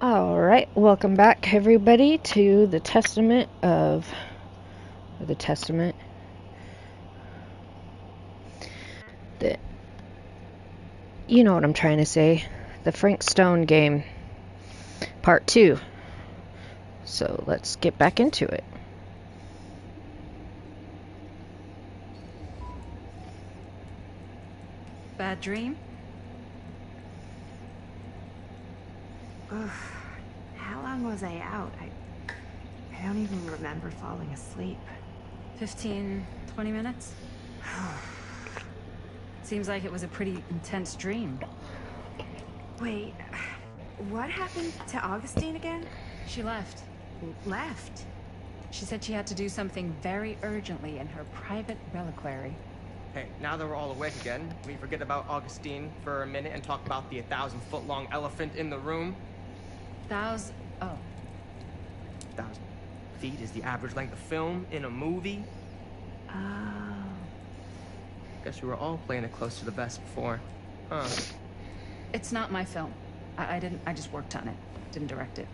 Alright, welcome back everybody to the Testament of the Testament. You know what I'm trying to say. The Frank Stone game, part 2. So let's get back into it. Bad dream? Ugh. How long was I out? I don't even remember falling asleep. 15, 20 minutes? Seems like it was a pretty intense dream. Wait, what happened to Augustine again? She left. Left? She said she had to do something very urgently in her private reliquary. Hey, now that we're all awake again, we forget about Augustine for a minute and talk about the 1,000-foot-long elephant in the room. Oh. 1,000 feet is the average length of film in a movie. Oh. Guess we were all playing it close to the vest before. Huh. It's not my film. I just worked on it. Didn't direct it.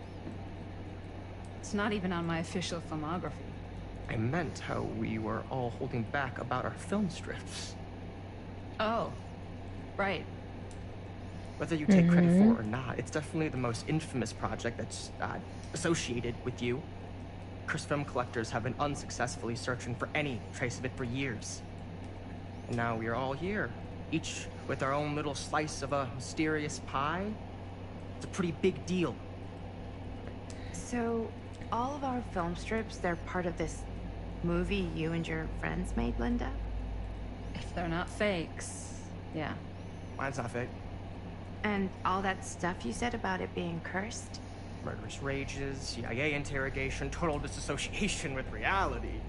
It's not even on my official filmography. I meant how we were all holding back about our film strips. Oh. Right. Whether you take credit for it or not, it's definitely the most infamous project that's associated with you. Cursed film collectors have been unsuccessfully searching for any trace of it for years. And now we are all here, each with our own little slice of a mysterious pie. It's a pretty big deal. So, all of our film strips, they're part of this movie you and your friends made, Linda? If they're not fakes, yeah. Mine's not fake. And all that stuff you said about it being cursed? Murderous rages, CIA interrogation, total disassociation with reality.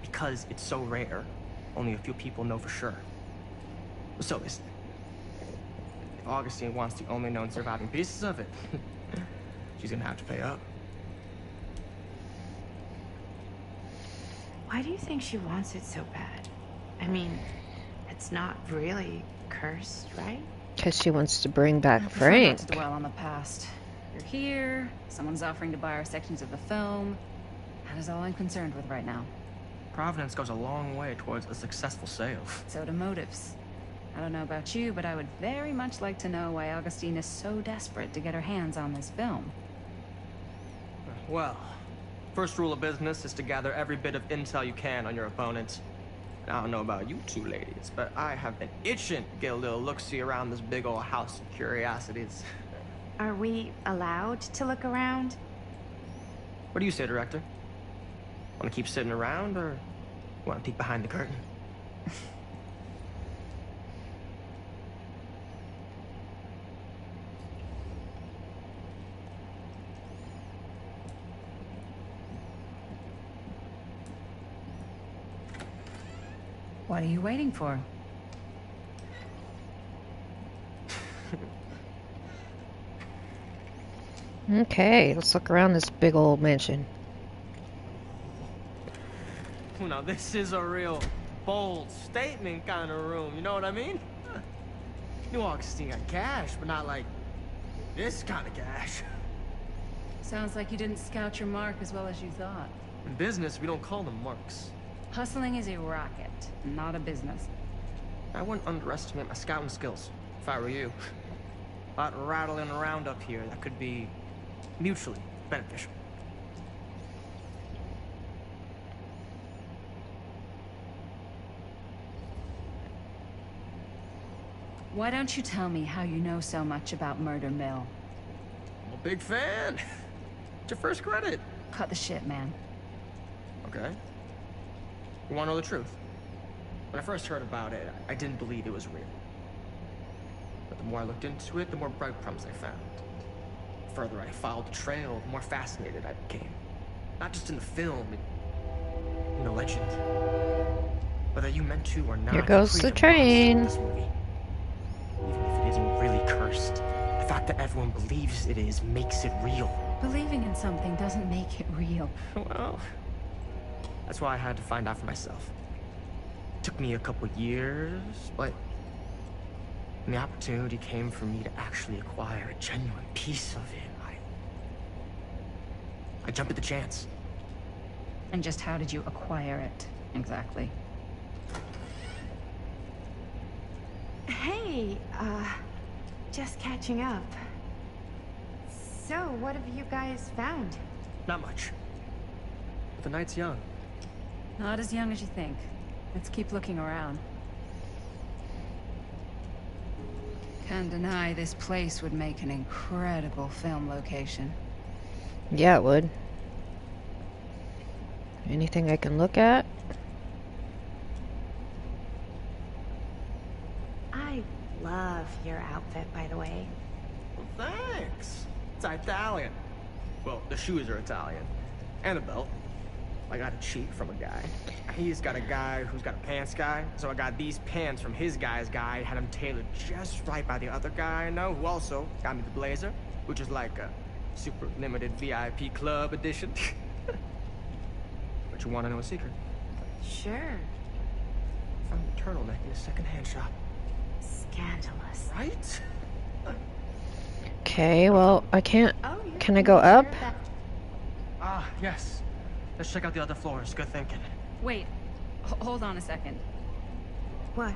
Because it's so rare, only a few people know for sure. So listen, if Augustine wants the only known surviving pieces of it, she's gonna have to pay up. Why do you think she wants it so bad? I mean, it's not really cursed, right? Because she wants to bring back I prefer Frank. not to dwell on the past. You're here, someone's offering to buy our sections of the film. That is all I'm concerned with right now. Providence goes a long way towards a successful sale. So do motives. I don't know about you, but I would very much like to know why Augustine is so desperate to get her hands on this film. Well, first rule of business is to gather every bit of intel you can on your opponent. I don't know about you two ladies, but I have been itching to get a little look-see around this big old house of curiosities. Are we allowed to look around? What do you say, director? Want to keep sitting around, or want to peek behind the curtain? What are you waiting for? Okay, let's look around this big old mansion. Well, now this is a real bold statement kind of room, you know what I mean? New Augustine got cash, but not like this kind of cash. Sounds like you didn't scout your mark as well as you thought. In business, we don't call them marks. Hustling is a racket, not a business. I wouldn't underestimate my scouting skills, if I were you. A lot rattling around up here that could be mutually beneficial. Why don't you tell me how you know so much about Murder Mill? I'm a big fan. It's your first credit. Cut the shit, man. Okay. You want to know the truth? When I first heard about it, I didn't believe it was real. But the more I looked into it, the more breadcrumbs I found. The further I followed the trail, the more fascinated I became. Not just in the film, in the legend. Whether you meant to or not, Here goes the train. This movie. Even if it isn't really cursed, the fact that everyone believes it is makes it real. Believing in something doesn't make it real. Well, that's why I had to find out for myself. Took me a couple years, but when the opportunity came for me to actually acquire a genuine piece of it, I jumped at the chance. And just how did you acquire it, exactly? Hey, just catching up. So, what have you guys found? Not much. But the night's young. Not as young as you think. Let's keep looking around. Can't deny this place would make an incredible film location. Yeah, it would. Anything I can look at? I love your outfit, by the way. Well, thanks. It's Italian. Well, the shoes are Italian. And the belt. I got a cheat from a guy. He's got a guy who's got a pants guy. So I got these pants from his guy's guy. Had them tailored just right by the other guy I know, who also got me the blazer, which is like a super limited VIP club edition. But you want to know a secret? Sure. Found a turtleneck in a secondhand shop. Scandalous. Right? Okay, well, I can't. Oh, you're Can I go pretty up? sure that- Ah, yes. Let's check out the other floors. Good thinking. Wait, hold on a second. What?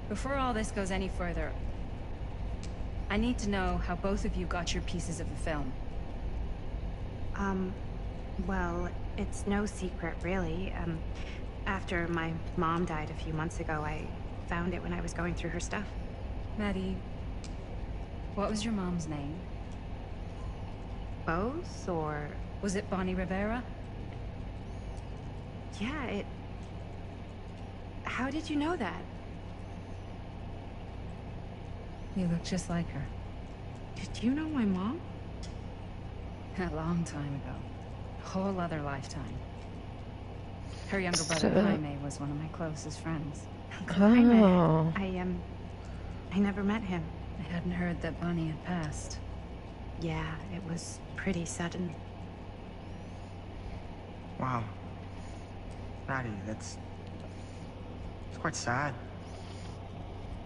Before all this goes any further, I need to know how both of you got your pieces of the film. Well, it's no secret, really. After my mom died a few months ago, I found it when I was going through her stuff. Maddie, what was your mom's name? Both, or... Was it Bonnie Rivera? Yeah, it... How did you know that? You look just like her. Did you know my mom? A long time ago. A whole other lifetime. Her younger brother, So- Jaime, was one of my closest friends. Oh. I never met him. I hadn't heard that Bonnie had passed. Yeah, it was pretty sudden. Wow. Maddie, it's quite sad.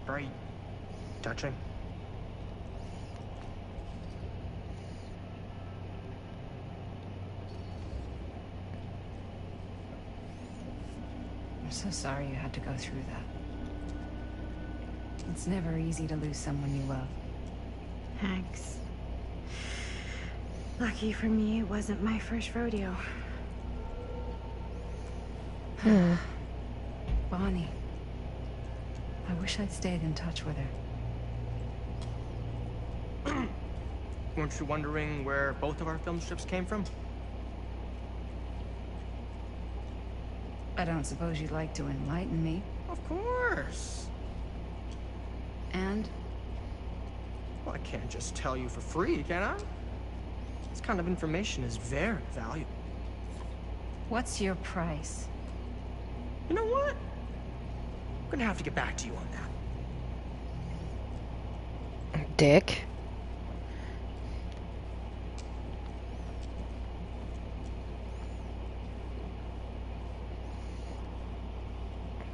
Very touching. I'm so sorry you had to go through that. It's never easy to lose someone you love. Thanks. Lucky for me, it wasn't my first rodeo. Bonnie. I wish I'd stayed in touch with her. Weren't you wondering where both of our film strips came from? I don't suppose you'd like to enlighten me. Of course. And? Well, I can't just tell you for free, can I? This kind of information is very valuable. What's your price? You know what? I'm gonna have to get back to you on that. Dick.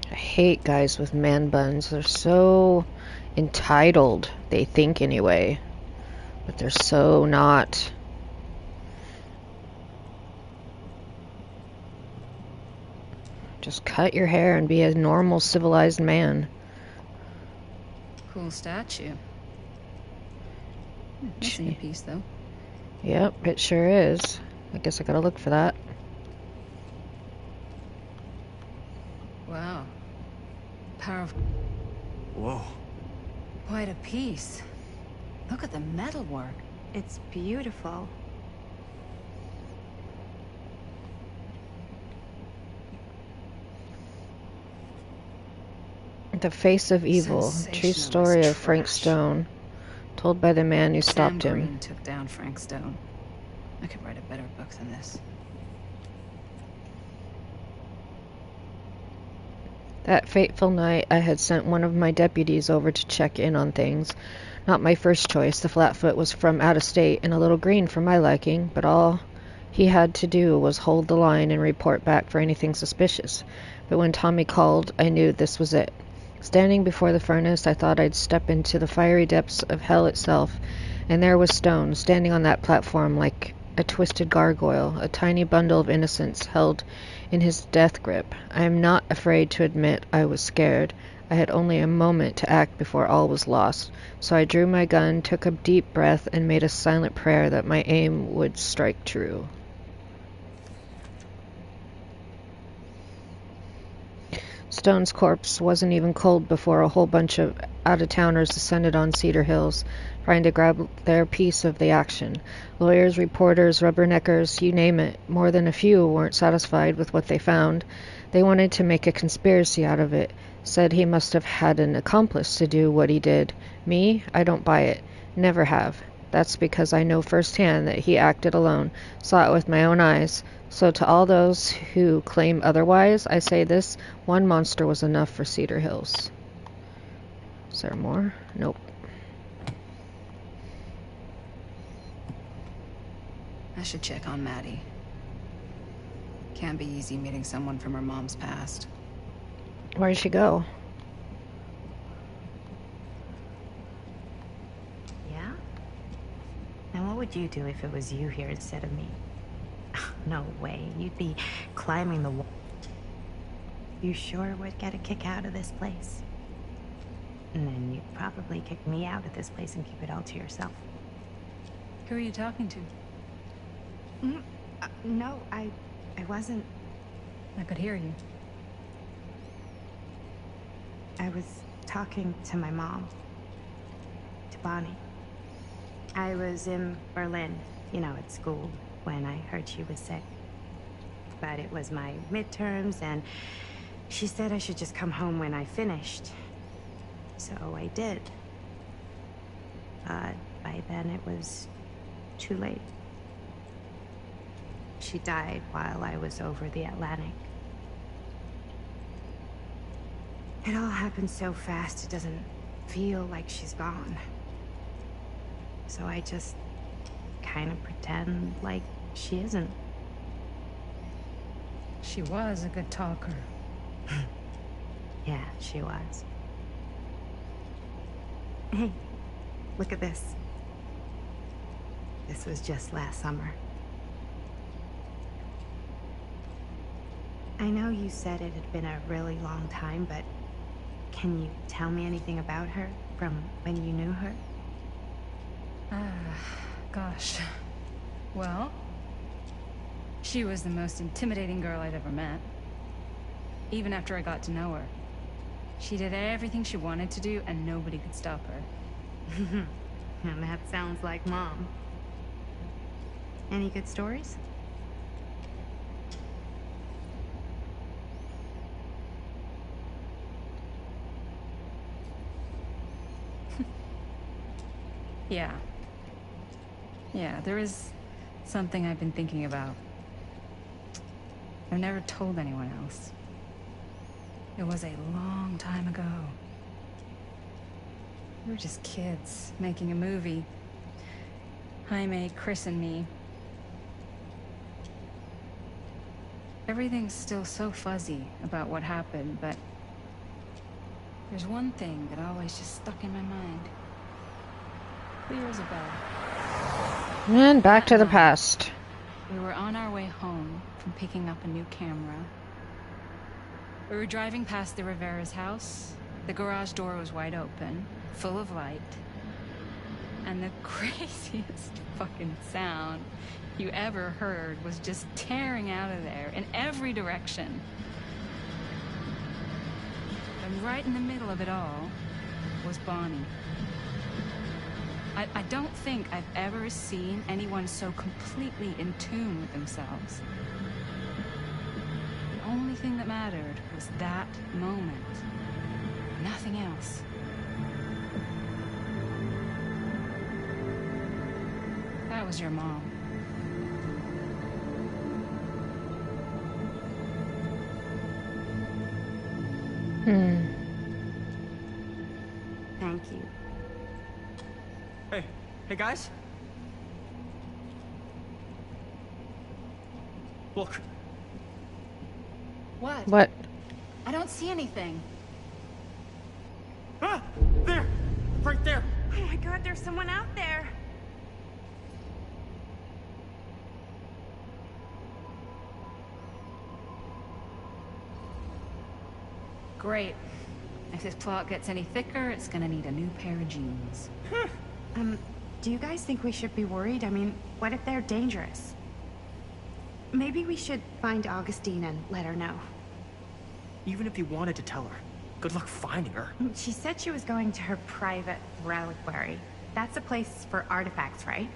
I hate guys with man buns. They're so entitled. They think anyway. But they're so not. Just cut your hair and be a normal, civilized man. Cool statue. That's a new piece, though. Yep, it sure is. I guess I gotta look for that. Wow. Powerful. Whoa. Quite a piece. Look at the metalwork. It's beautiful. The Face of Evil, true story of Frank Stone, told by the man who stopped Sam him. Green took down Frank Stone. I could write a better book than this. That fateful night, I had sent one of my deputies over to check in on things. Not my first choice. The Flatfoot was from out of state and a little green for my liking, but all he had to do was hold the line and report back for anything suspicious. But when Tommy called, I knew this was it. Standing before the furnace, I thought I'd step into the fiery depths of hell itself, and there was Stone, standing on that platform like a twisted gargoyle, a tiny bundle of innocence held in his death grip. I am not afraid to admit I was scared. I had only a moment to act before all was lost, so I drew my gun, took a deep breath, and made a silent prayer that my aim would strike true. Stone's corpse wasn't even cold before a whole bunch of out-of-towners descended on Cedar Hills, trying to grab their piece of the action. Lawyers, reporters, rubberneckers, you name it. More than a few weren't satisfied with what they found. They wanted to make a conspiracy out of it. Said he must have had an accomplice to do what he did. Me? I don't buy it. Never have. That's because I know firsthand that he acted alone, saw it with my own eyes. So to all those who claim otherwise, I say this: one monster was enough for Cedar Hills. Is there more? Nope. I should check on Maddie. Can't be easy meeting someone from her mom's past. Where did she go? Yeah? And what would you do if it was you here instead of me? No way. You'd be climbing the wall. You sure would get a kick out of this place. And then you'd probably kick me out of this place and keep it all to yourself. Who are you talking to? No, I wasn't. I could hear you. I was talking to my mom. To Bonnie. I was in Berlin, at school, when I heard she was sick. But it was my midterms, and she said I should just come home when I finished. So I did. But by then it was too late. She died while I was over the Atlantic. It all happened so fast, it doesn't feel like she's gone. So I just kind of pretend like she isn't. She was a good talker. Yeah, she was. Hey, look at this. This was just last summer. I know you said it had been a really long time, but can you tell me anything about her from when you knew her? Gosh. Well, she was the most intimidating girl I'd ever met. Even after I got to know her. She did everything she wanted to do, and nobody could stop her. And that sounds like Mom. Any good stories? Yeah. Yeah, there is something I've been thinking about. I've never told anyone else. It was a long time ago. We were just kids, making a movie. Jaime, Chris, and me. Everything's still so fuzzy about what happened, but there's one thing that always just stuck in my mind. Clear as a bell. And back to the past. We were on our way home from picking up a new camera. We were driving past the Rivera's house. The garage door was wide open, full of light. And the craziest fucking sound you ever heard was just tearing out of there in every direction. And right in the middle of it all was Bonnie. I don't think I've ever seen anyone so completely in tune with themselves. The only thing that mattered was that moment. Nothing else. That was your mom. Thank you. Hey guys? Look. What? What? I don't see anything. Ah! There! Right there! Oh my God, there's someone out there. Great. If this plot gets any thicker, it's gonna need a new pair of jeans. Do you guys think we should be worried? I mean, what if they're dangerous? Maybe we should find Augustine and let her know. Even if you wanted to tell her, good luck finding her. She said she was going to her private reliquary. That's a place for artifacts, right?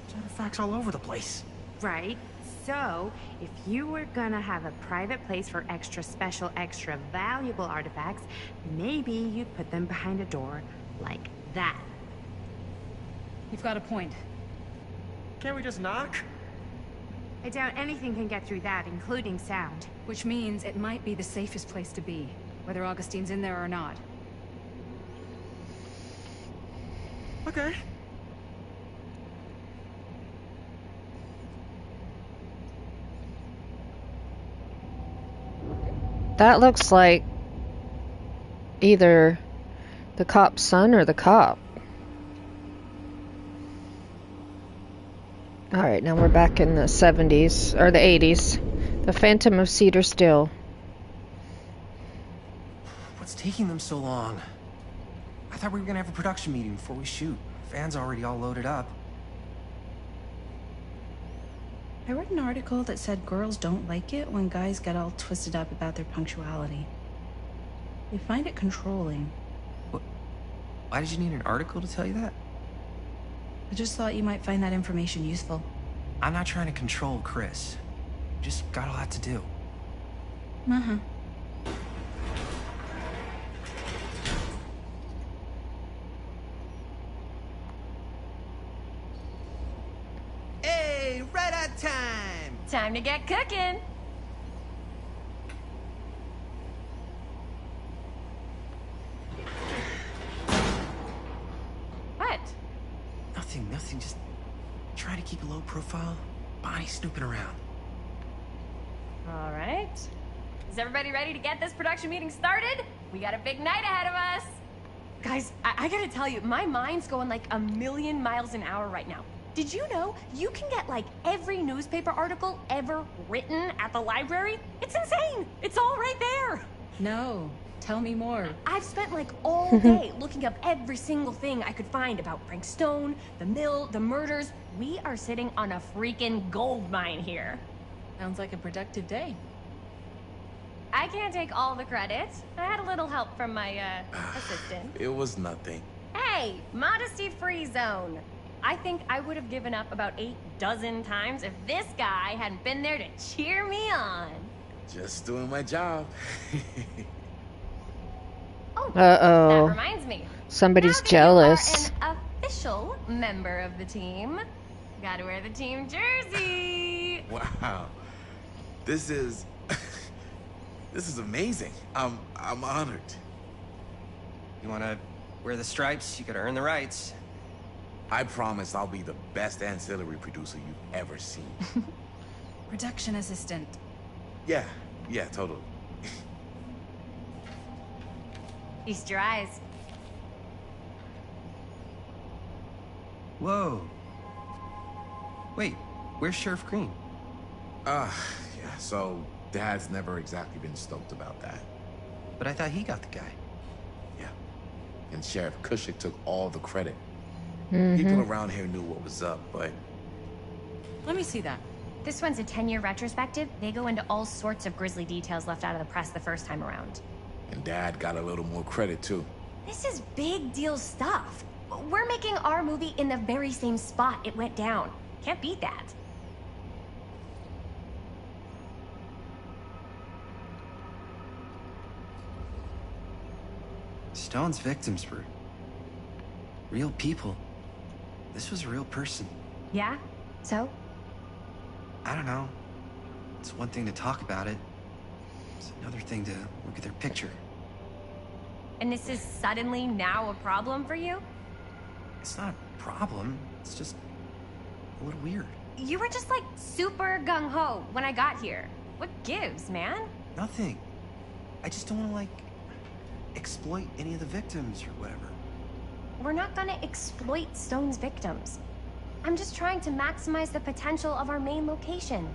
There's artifacts all over the place. Right. So, if you were gonna have a private place for extra special, extra valuable artifacts, maybe you'd put them behind a door like that. You've got a point. Can't we just knock? I doubt anything can get through that, including sound. Which means it might be the safest place to be, whether Augustine's in there or not. Okay. That looks like either the cop's son or the cop. Alright, now we're back in the 70s, or the 80s. The Phantom of Cedar Still. What's taking them so long? I thought we were gonna have a production meeting before we shoot. Van's already all loaded up. I read an article that said girls don't like it when guys get all twisted up about their punctuality. They find it controlling. What? Why did you need an article to tell you that? I just thought you might find that information useful. I'm not trying to control Chris. Just got a lot to do. Uh-huh. Hey, right on time! Time to get cooking. What? Nothing, just trying to keep a low profile. Bonnie snooping around. All right. Is everybody ready to get this production meeting started? We got a big night ahead of us. Guys, I gotta tell you, my mind's going like a million miles an hour right now. Did you know you can get like every newspaper article ever written at the library? It's insane. It's all right there. No. Tell me more. I've spent like all day looking up every single thing I could find about Frank Stone, the mill, the murders. We are sitting on a freaking gold mine here. Sounds like a productive day. I can't take all the credit. I had a little help from my, assistant. It was nothing. Hey, modesty-free zone. I think I would have given up about 8 dozen times if this guy hadn't been there to cheer me on. Just doing my job. Oh, Uh-oh. that reminds me. Somebody's Now that jealous. you are an official member of the team, gotta wear the team jersey. Wow. This is this is amazing. I'm honored. You wanna wear the stripes? You gotta earn the rights. I promise I'll be the best ancillary producer you've ever seen. Production assistant. Yeah, totally. Feast your eyes. Whoa. Wait, where's Sheriff Green? Yeah, so Dad's never exactly been stoked about that. But I thought he got the guy. Yeah. And Sheriff Cushing took all the credit. Mm-hmm. People around here knew what was up, but Let me see that. This one's a 10-year retrospective. They go into all sorts of grisly details left out of the press the first time around. and Dad got a little more credit too. This is big deal stuff. We're making our movie in the very same spot it went down. Can't beat that. Stone's victims were real people. This was a real person. Yeah? So? I don't know. It's one thing to talk about it. It's another thing to look at their picture. And this is suddenly now a problem for you? It's not a problem. It's just a little weird. You were just like super gung-ho when I got here. What gives, man? Nothing. I just don't want to, like, exploit any of the victims or whatever. We're not gonna exploit Stone's victims. I'm just trying to maximize the potential of our main location.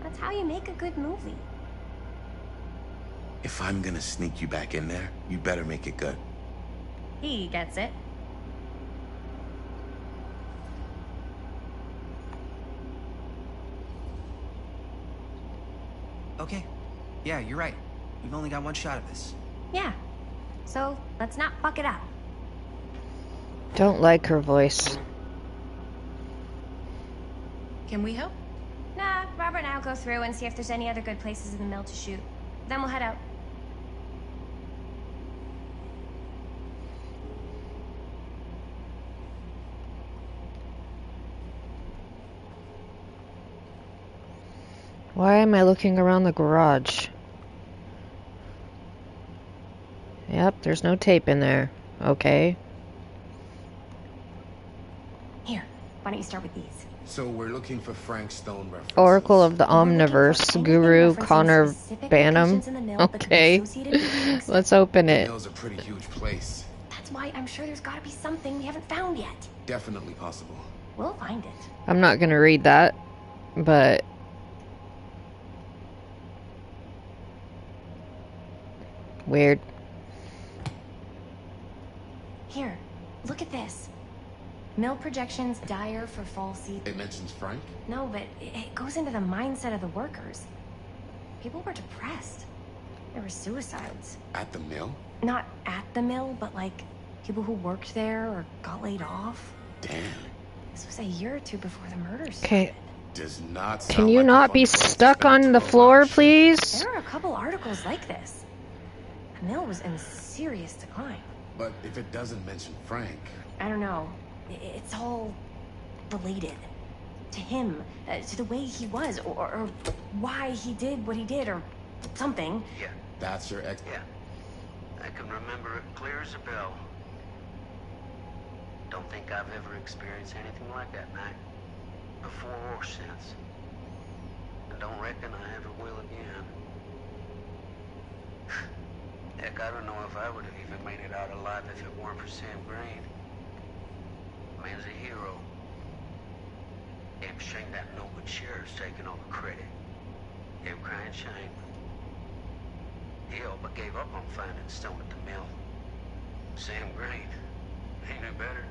That's how you make a good movie. If I'm gonna sneak you back in there, you better make it good. He gets it. Okay. Yeah, you're right. We've only got one shot at this. Yeah. So, let's not fuck it up. Don't like her voice. Can we help? Nah, Robert and I'll go through and see if there's any other good places in the mill to shoot. Then we'll head out. Why am I looking around the garage? Yep, there's no tape in there. Okay. Here, why don't you start with these? So we're looking for Frank Stone references. Oracle of the We're looking for Omniverse, anything Guru referencing Connor specific Banham. locations in the mill that could be Okay. associated with things. Let's open The it. mill's a pretty huge place. That's why I'm sure there's gotta be something we haven't found yet. Definitely possible. We'll find it. I'm not gonna read that, but weird. Here, look at this. Mill projections dire for fall season. It mentions Frank? No, but it goes into the mindset of the workers. People were depressed. There were suicides. At the mill? Not at the mill, but like people who worked there or got laid off. Damn. This was a year or two before the murders. Okay. Does not sound Can you like a not fun be place to stuck spend on a the floor, lunch. please? There are a couple articles like this. The mill was in serious decline. But if it doesn't mention Frank, I don't know. It's all related to him, to the way he was, or why he did what he did, or something. Yeah, that's your ex. yeah. I can remember it clear as a bell. Don't think I've ever experienced anything like that night, before or since. And don't reckon I ever will again. Heck, I don't know if I would have even made it out alive if it weren't for Sam Green. Man's a hero. Damn shame that no good sheriff's taking all the credit. Damn crying shame. He all but gave up on finding Stone at the mill. Sam Green, he knew better.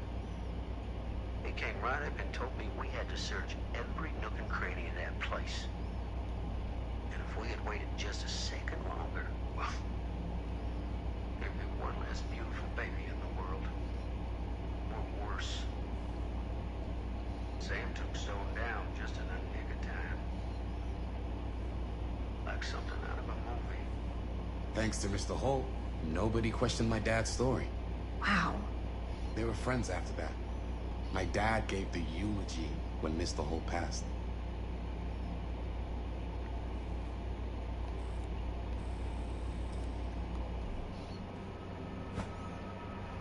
He came right up and told me we had to search every nook and cranny of that place. And if we had waited just a second longer, well, there'd be one less beautiful baby in the world. Or worse. Sam took Stone down just in the nick of time. Like something out of a movie. Thanks to Mr. Holt, nobody questioned my dad's story. Wow. They were friends after that. My dad gave the eulogy when Mr. Holt passed.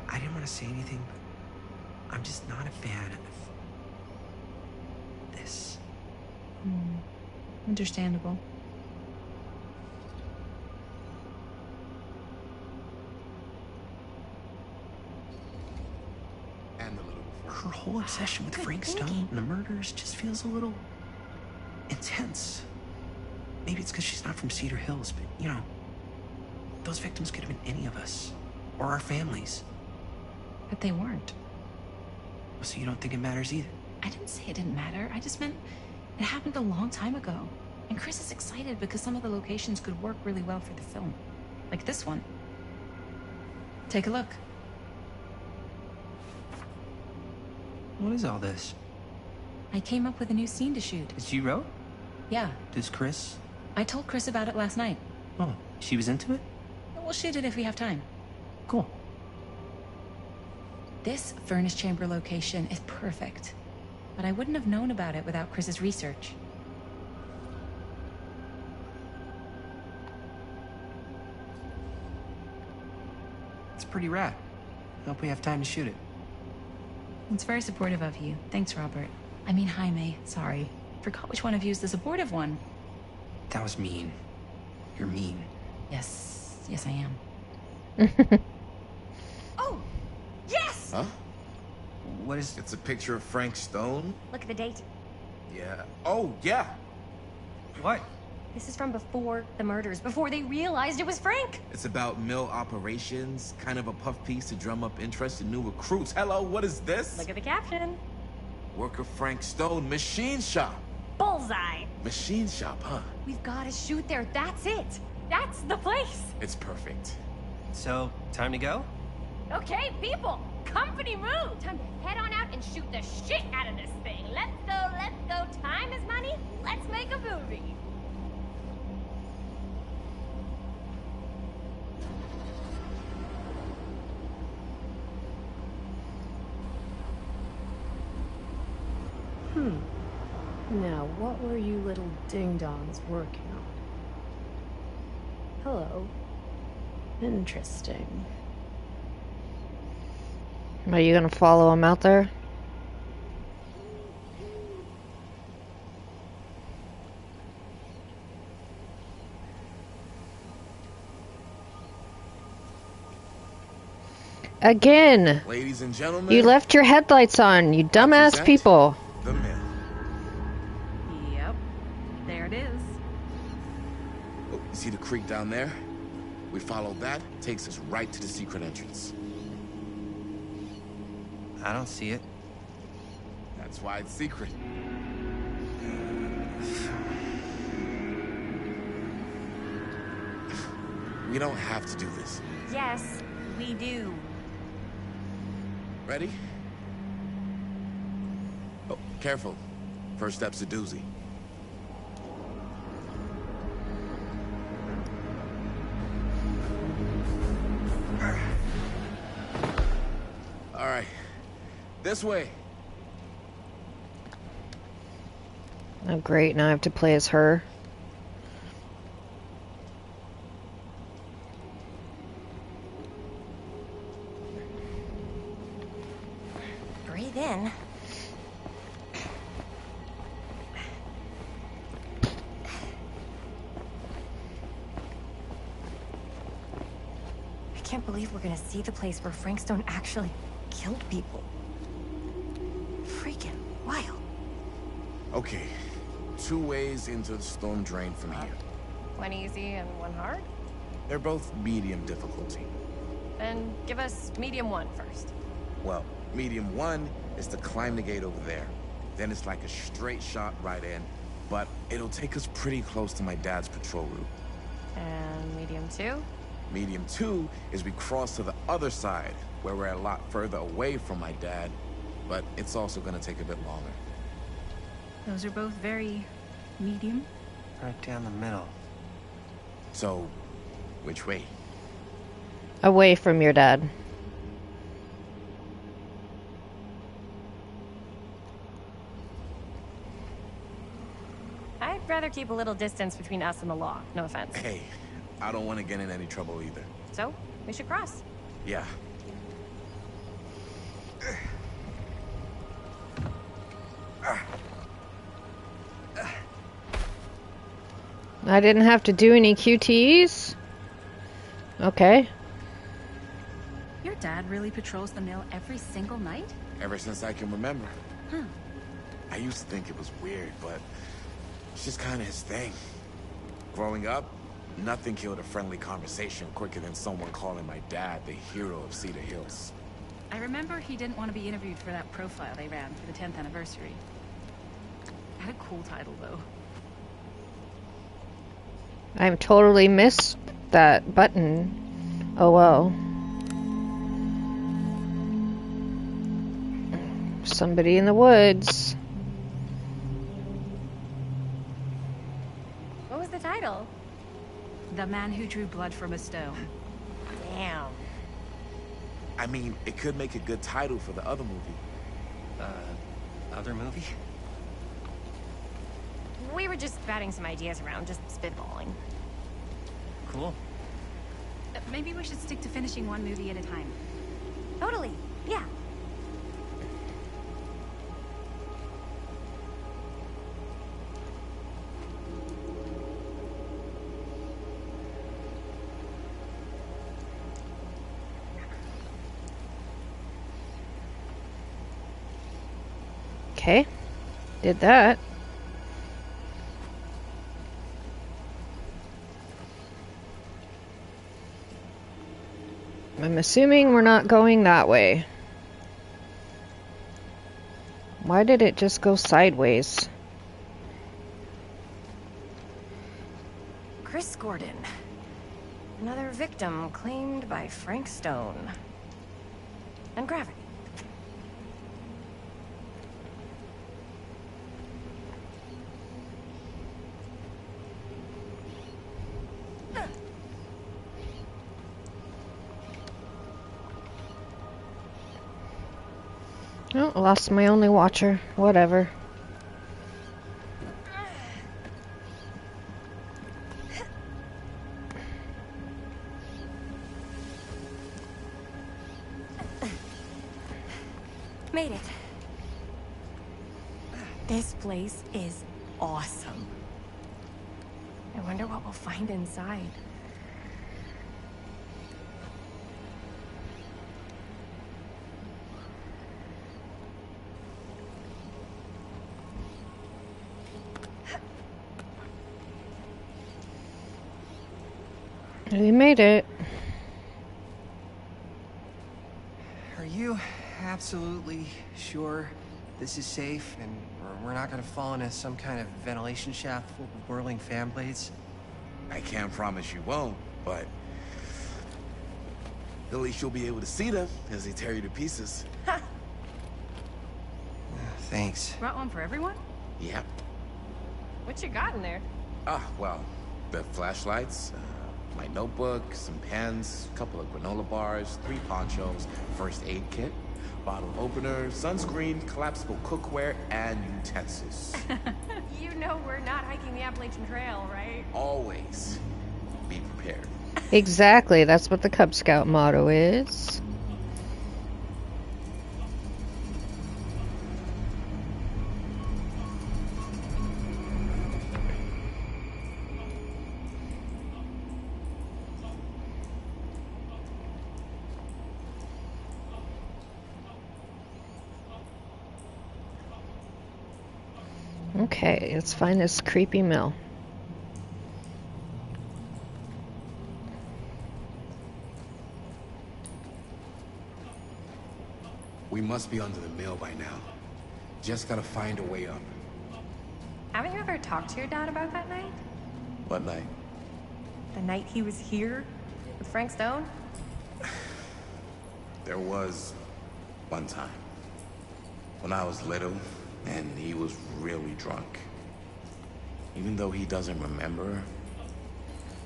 I didn't want to say anything, but I'm just not a fan of this. Understandable. And the little Her whole obsession with Good Frank thinking. Stone and the murders just feels a little intense. Maybe it's because she's not from Cedar Hills, but you know, those victims could have been any of us or our families. But they weren't. So you don't think it matters either? I didn't say it didn't matter. I just meant it happened a long time ago. And Chris is excited because some of the locations could work really well for the film. Like this one. Take a look. What is all this? I came up with a new scene to shoot. That you wrote? Yeah, Does Chris? I told Chris about it last night. Oh, she was into it? We'll shoot it if we have time. Cool. This furnace chamber location is perfect. But I wouldn't have known about it without Chris's research. It's pretty rad. Hope we have time to shoot it. It's very supportive of you. Thanks, Robert. I mean, Jaime. Sorry. Forgot which one of you is the supportive one. That was mean. You're mean. Yes. Yes, I am. Oh, yes! Huh? What is... It's a picture of Frank Stone? Look at the date. Yeah. Oh, yeah. What? This is from before the murders, before they realized it was Frank. It's about mill operations, kind of a puff piece to drum up interest in new recruits. Hello, what is this? Look at the caption. Worker Frank Stone, machine shop. Bullseye. Machine shop, huh? We've got to shoot there. That's it. That's the place. It's perfect. So, time to go? Okay, people. Company move. Time to head on out and shoot the shit out of this thing. Let's go, let's go. Time is money. Let's make a movie. Now, what were you little ding-dongs working on? Hello. Interesting. Are you gonna follow him out there? Again! Ladies and gentlemen, You left your headlights on, you dumbass present people. the mill. Yep. There it is. Oh, you see the creek down there? We follow that, takes us right to the secret entrance. I don't see it. That's why it's secret. We don't have to do this. Yes, we do. Ready? Oh, careful. First step's a doozy. All right. This way. Oh great, now I have to play as her. Breathe in. I can't believe we're gonna see the place where Frank Stone actually killed people. Freaking wild. Okay. 2 ways into the storm drain from here. One easy and one hard? They're both medium difficulty. Then give us medium one first. Well, medium 1 is to climb the gate over there. Then it's like a straight shot right in, but it'll take us pretty close to my dad's patrol route. And medium two? Medium 2 is we cross to the other side, where we're a lot further away from my dad, but it's also gonna take a bit longer. Those are both very medium. Right down the middle. So, which way? Away from your dad. I'd rather keep a little distance between us and the law. No offense. Hey, I don't want to get in any trouble either. So, we should cross. Yeah. I didn't have to do any QTEs? Okay. Your dad really patrols the mill every single night? Ever since I can remember. I used to think it was weird, but it's just kind of his thing. Growing up, nothing killed a friendly conversation quicker than someone calling my dad the hero of Cedar Hills. I remember he didn't want to be interviewed for that profile they ran for the 10th anniversary. Had a cool title, though. I'm totally missed that button. Oh well. Somebody in the woods. What was the title? The Man Who Drew Blood from a Stone. Damn. I mean, it could make a good title for the other movie. Other movie? We were just batting some ideas around, just spitballing. Cool. Maybe we should stick to finishing one movie at a time. Totally. Yeah. Okay. Did that. I'm assuming we're not going that way. Why did it just go sideways? Chris Gordon. Another victim claimed by Frank Stone. And gravity. Oh, lost my only watcher. Whatever. Made it. This place is awesome. I wonder what we'll find inside. We made it. Are you absolutely sure this is safe and we're not gonna fall into some kind of ventilation shaft full of whirling fan blades? I can't promise you won't, but at least you'll be able to see them as they tear you to pieces. Thanks. Brought one for everyone? Yep. What you got in there? Well, the flashlights, my notebook, some pens, a couple of granola bars, 3 ponchos, first aid kit, bottle opener, sunscreen, collapsible cookware, and utensils. You know we're not hiking the Appalachian Trail, right? Always be prepared. Exactly. That's what the Cub Scout motto is. Okay, let's find this creepy mill. We must be under the mill by now. Just gotta find a way up. Haven't you ever talked to your dad about that night? What night? The night he was here with Frank Stone? There was one time when I was little and he was really drunk. Even though he doesn't remember,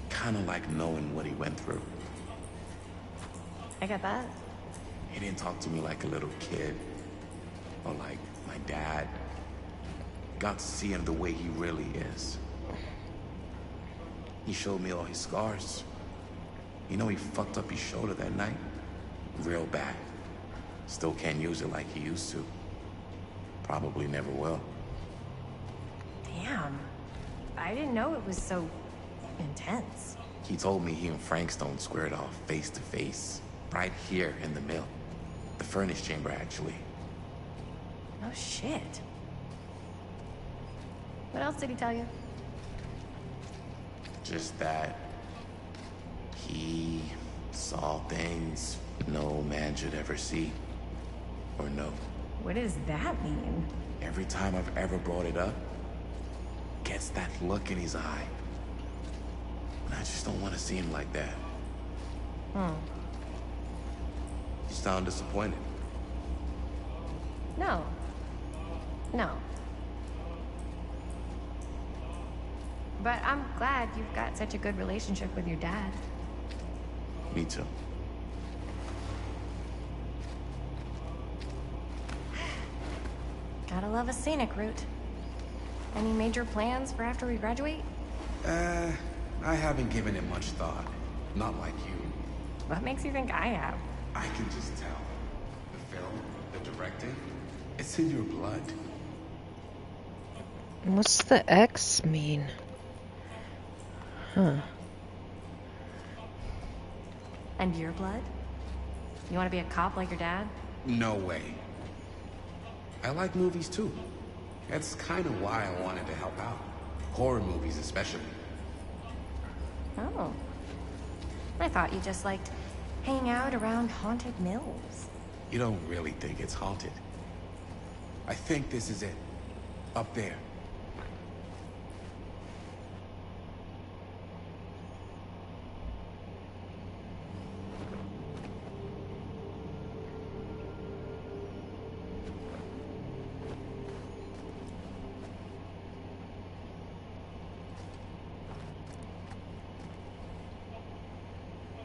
kind of like knowing what he went through. I get that. He didn't talk to me like a little kid or like my dad. Got to see him the way he really is. He showed me all his scars. You know, he fucked up his shoulder that night. Real bad. Still can't use it like he used to. Probably never will. Damn. I didn't know it was so intense. He told me he and Frank Stone squared off face to face. Right here in the mill. The furnace chamber, actually. No shit. What else did he tell you? Just that he saw things no man should ever see or know. What does that mean? Every time I've ever brought it up, gets that look in his eye. And I just don't want to see him like that. You sound disappointed. No. No. But I'm glad you've got such a good relationship with your dad. Me too. Gotta love a scenic route. Any major plans for after we graduate? I haven't given it much thought. Not like you. What makes you think I have? I can just tell. The film, the directing, it's in your blood. What's the X mean? Huh. And your blood? You want to be a cop like your dad? No way. I like movies too. That's kind of why I wanted to help out. Horror movies especially. Oh. I thought you just liked hang out around haunted mills. You don't really think it's haunted. I think this is it. Up there.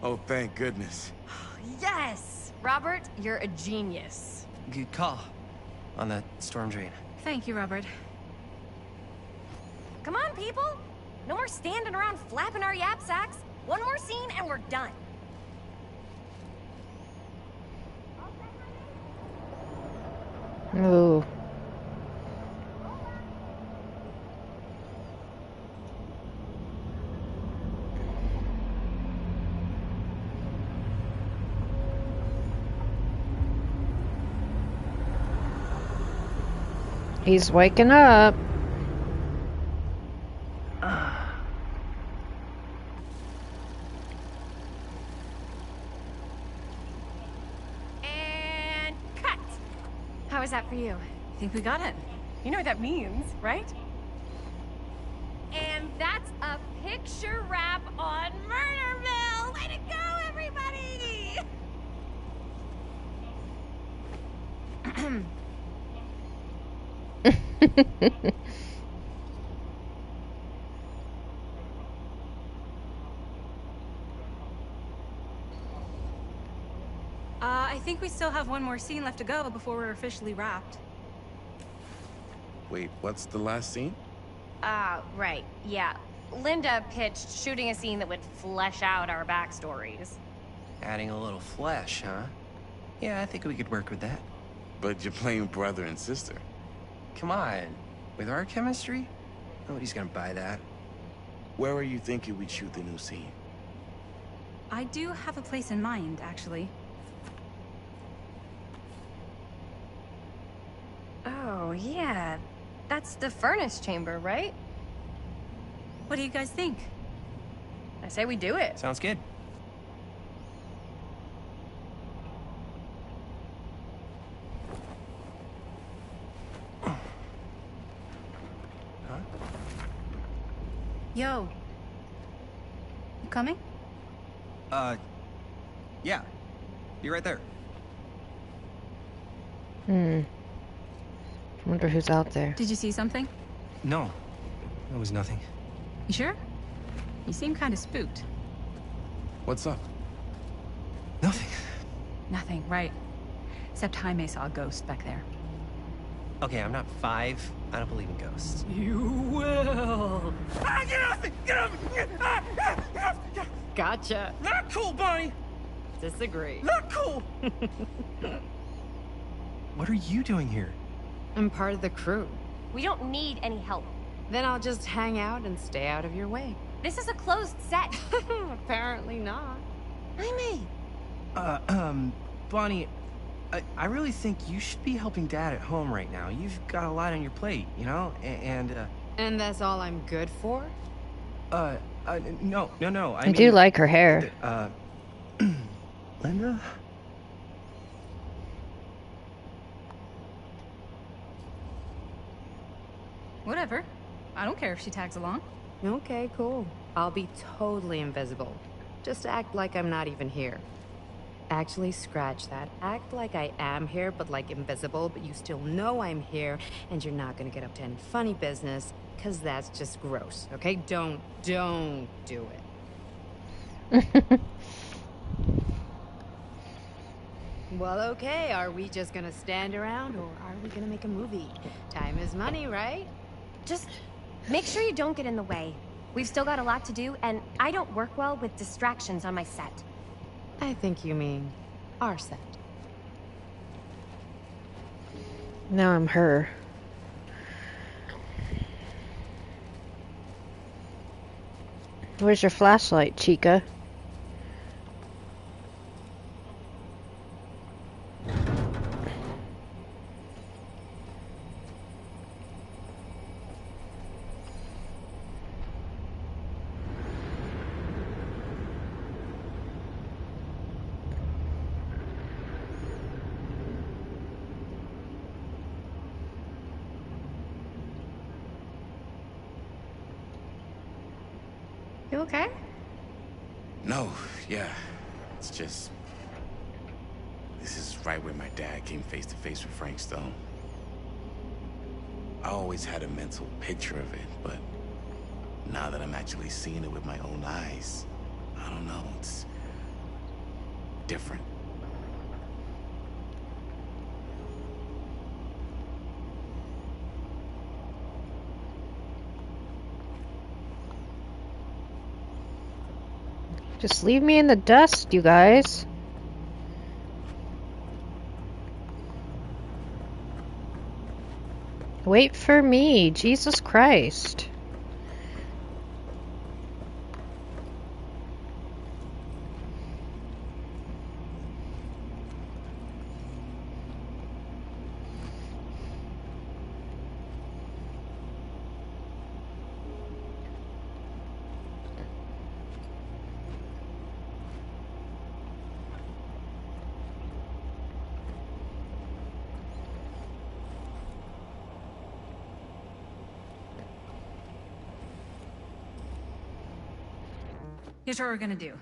Oh, thank goodness. Yes! Robert, you're a genius. Good call on that storm drain. Thank you, Robert. Come on, people! No more standing around flapping our yap sacks. One more scene and we're done. Ooh. He's waking up. And cut! How was that for you? I think we got it. You know what that means, right? And that's a picture wrap on Murderville! Way to go, everybody! I think we still have one more scene left to go before we're officially wrapped. Wait, what's the last scene? Right, yeah. Linda pitched shooting a scene that would flesh out our backstories. Adding a little flesh, huh? Yeah, I think we could work with that. But you're playing brother and sister. Come on. With our chemistry? Nobody's gonna buy that. Where are you thinking we'd shoot the new scene? I do have a place in mind, actually. Oh, yeah. That's the furnace chamber, right? What do you guys think? I say we do it. Sounds good. Yo. You coming? Yeah. Be right there. Wonder who's out there. Did you see something? No. It was nothing. You sure? You seem kind of spooked. What's up? Nothing. Nothing, right. Except Jaime saw a ghost back there. Okay, I'm not 5. I don't believe in ghosts. You will. Ah, get off me! Get off me! Get off me! Gotcha. Not cool, Bonnie! Disagree. Not cool! What are you doing here? I'm part of the crew. We don't need any help. Then I'll just hang out and stay out of your way. This is a closed set. Apparently not. Jaime. Bonnie, I really think you should be helping Dad at home right now. You've got a lot on your plate, you know? And that's all I'm good for? No. I do like her hair. Linda? Whatever. I don't care if she tags along. Okay, cool. I'll be totally invisible. Just act like I'm not even here. Actually, scratch that. Act like I am here, but like invisible, but you still know I'm here, and you're not gonna get up to any funny business, because that's just gross, okay? Don't do it. Well, okay, are we just gonna stand around, or are we gonna make a movie? Time is money, right? Just make sure you don't get in the way. We've still got a lot to do, and I don't work well with distractions on my set. I think you mean our set. Now I'm her. Where's your flashlight, Chica? You okay? No, yeah. It's just... This is right where my dad came face to face with Frank Stone. I always had a mental picture of it, but now that I'm actually seeing it with my own eyes, I don't know, it's different. Just leave me in the dust, you guys. Wait for me, Jesus Christ. Here's what we're gonna do.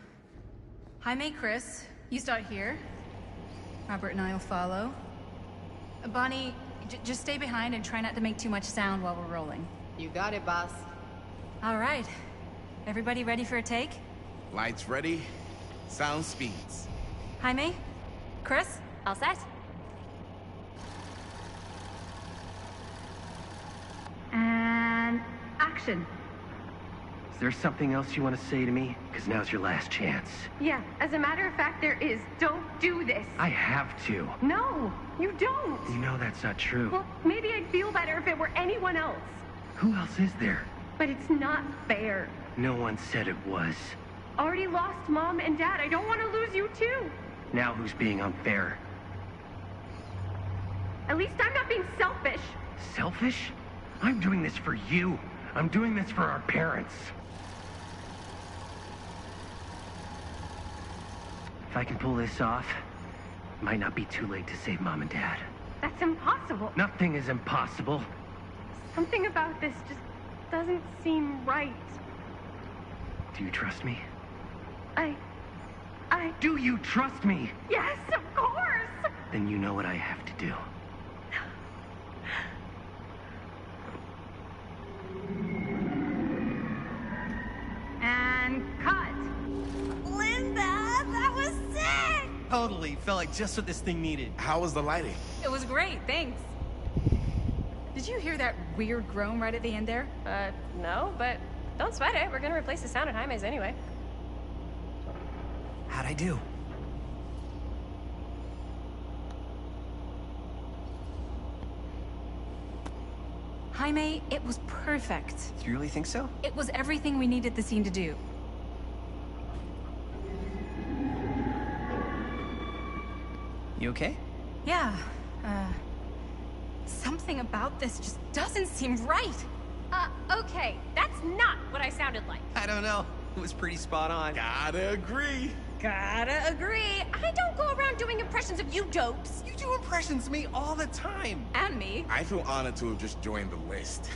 Jaime, Chris, you start here. Robert and I will follow. Bonnie, just stay behind and try not to make too much sound while we're rolling. You got it, boss. All right. Everybody ready for a take? Lights ready, sound speeds. Jaime? Chris? All set? And action. Is there something else you want to say to me? Because now's your last chance. Yeah, as a matter of fact, there is. Don't do this. I have to. No, you don't. You know that's not true. Well, maybe I'd feel better if it were anyone else. Who else is there? But it's not fair. No one said it was. Already lost Mom and Dad. I don't want to lose you too. Now who's being unfair? At least I'm not being selfish. Selfish? I'm doing this for you. I'm doing this for our parents. If I can pull this off, it might not be too late to save Mom and Dad. That's impossible. Nothing is impossible. Something about this just doesn't seem right. Do you trust me? I... Do you trust me? Yes, of course! Then you know what I have to do. And cut. Linda, that was sick! Totally. Felt like just what this thing needed. How was the lighting? It was great, thanks. Did you hear that weird groan right at the end there? No, but don't sweat it. We're gonna replace the sound at Jaime's anyway. How'd I do? Jaime, it was perfect. Do you really think so? It was everything we needed the scene to do. You okay? Yeah, something about this just doesn't seem right. Okay, that's not what I sounded like. I don't know. It was pretty spot on. Gotta agree. Gotta agree. I don't go around doing impressions of you dopes. You do impressions of me all the time. And me. I feel honored to have just joined the list.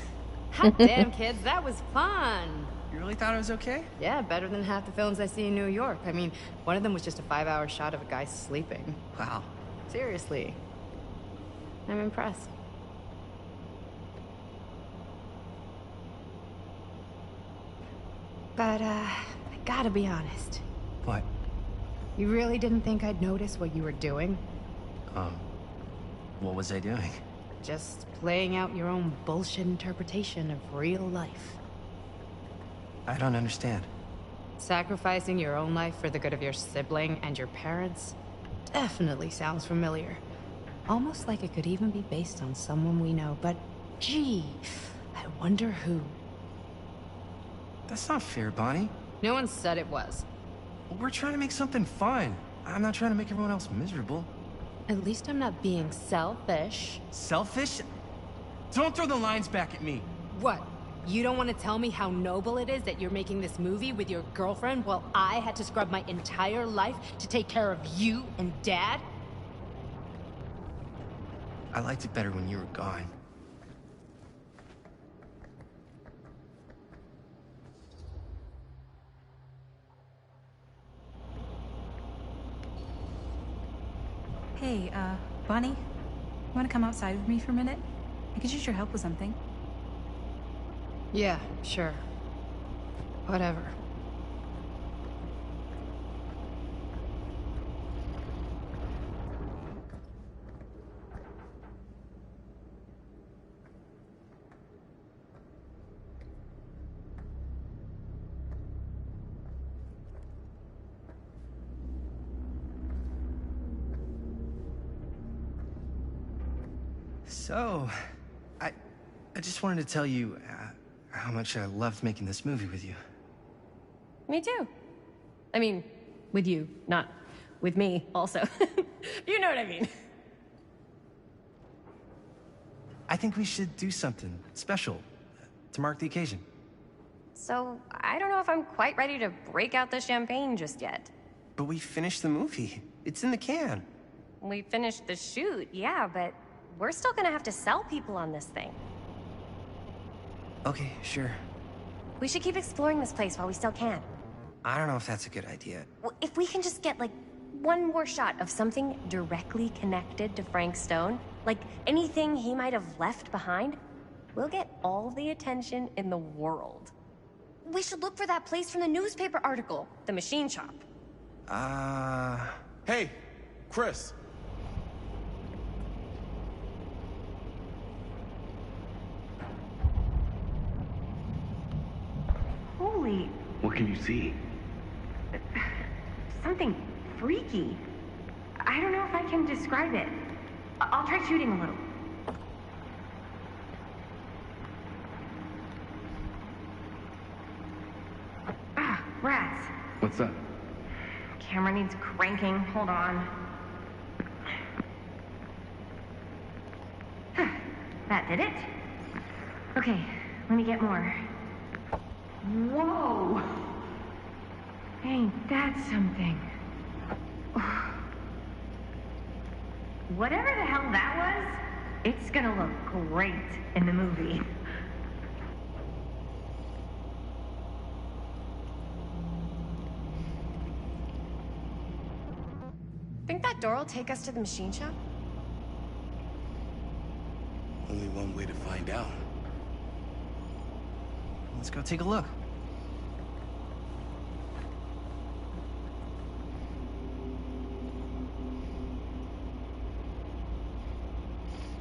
Hot damn, kids, that was fun. You really thought it was okay? Yeah, better than half the films I see in New York. I mean, one of them was just a 5-hour shot of a guy sleeping. Wow. Seriously. I'm impressed. But, I gotta be honest. What? You really didn't think I'd notice what you were doing? What was I doing? Just playing out your own bullshit interpretation of real life. I don't understand. Sacrificing your own life for the good of your sibling and your parents definitely sounds familiar. Almost like it could even be based on someone we know, but gee, I wonder who. That's not fair, Bonnie. No one said it was. We're trying to make something fun. I'm not trying to make everyone else miserable. At least I'm not being selfish. Selfish? Don't throw the lines back at me. What? You don't want to tell me how noble it is that you're making this movie with your girlfriend while I had to scrub my entire life to take care of you and Dad? I liked it better when you were gone. Hey, Bonnie, you want to come outside with me for a minute? I could use your help with something. Yeah, sure. Whatever. So, I just wanted to tell you how much I loved making this movie with you. Me too. I mean, with you, not with me, also. You know what I mean. I think we should do something special to mark the occasion. So, I don't know if I'm quite ready to break out the champagne just yet. But we finished the movie. It's in the can. We finished the shoot, yeah, but we're still gonna have to sell people on this thing. Okay, sure. We should keep exploring this place while we still can. I don't know if that's a good idea. Well, if we can just get, like, one more shot of something directly connected to Frank Stone, like anything he might have left behind, we'll get all the attention in the world. We should look for that place from the newspaper article, the machine shop. Hey, Chris. Holy, What can you see? something freaky. I don't know if I can describe it. I'll try shooting a little. Ah, rats. What's up? Camera needs cranking. Hold on. That did it. Okay, let me get more. Whoa! Ain't that something? Whatever the hell that was, it's gonna look great in the movie. Think that door will take us to the machine shop? Only one way to find out. Let's go take a look.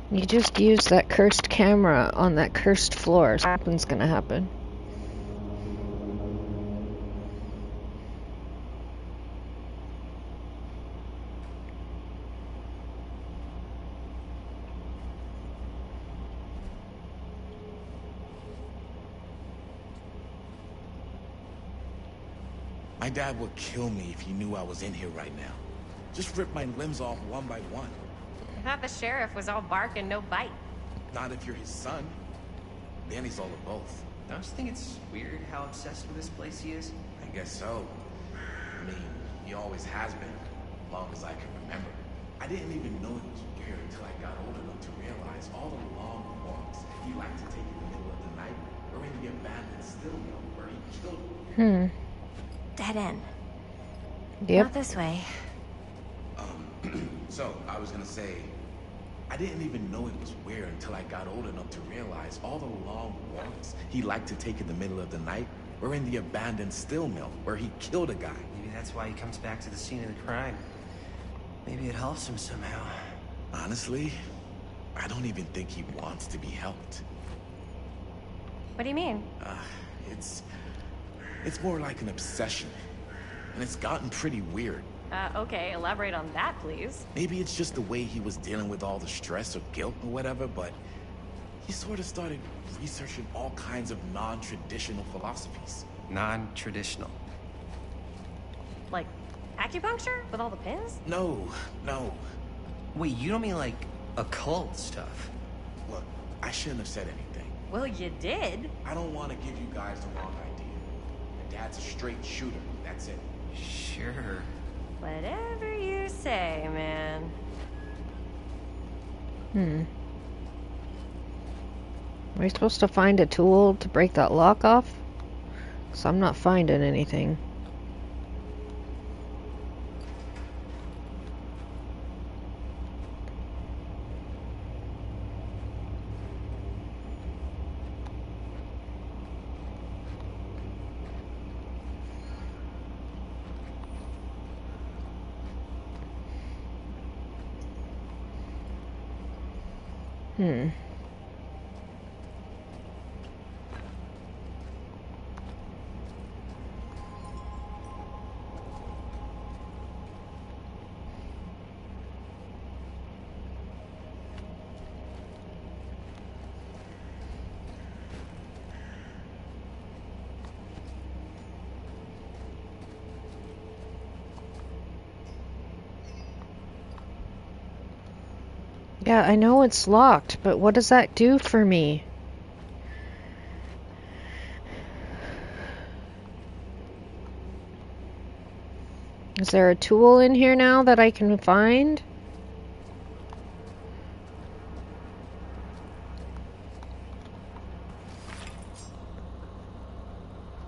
You just use that cursed camera on that cursed floor. Something's gonna happen. My dad would kill me if he knew I was in here right now. Just rip my limbs off one by one. I thought the sheriff was all bark and no bite. Not if you're his son. Then he's all of both. Don't you think it's weird how obsessed with this place he is? I guess so. I mean, he always has been, as long as I can remember. I didn't even know it was weird until I got old enough to realize all the long walks he liked to take in the middle of the night, or in the abandoned still mill where he killed. Dead end. Yep. Not this way. So, I was gonna say, I didn't even know it was weird until I got old enough to realize all the long walks he liked to take in the middle of the night, or in the abandoned still mill where he killed a guy. Maybe that's why he comes back to the scene of the crime. Maybe it helps him somehow. Honestly, I don't even think he wants to be helped. What do you mean? It's more like an obsession. And it's gotten pretty weird. Okay, elaborate on that, please. Maybe it's just the way he was dealing with all the stress or guilt or whatever, but he sort of started researching all kinds of non-traditional philosophies. Non-traditional. Like acupuncture with all the pins? No. Wait, you don't mean like occult stuff? Look, I shouldn't have said anything. Well, you did. I don't want to give you guys the wrong idea. My dad's a straight shooter, that's it. Sure. Whatever you say, man. Are we supposed to find a tool to break that lock off? So I'm not finding anything. Hmm. Yeah, I know it's locked, but what does that do for me? Is there a tool in here now that I can find?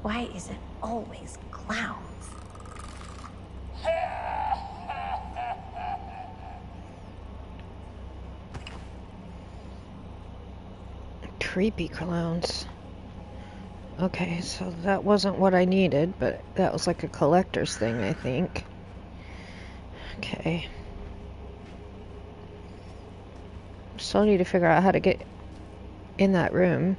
Why is it always clowns? Creepy clowns. Okay, so that wasn't what I needed, but that was like a collector's thing, I think. Okay. Still need to figure out how to get in that room.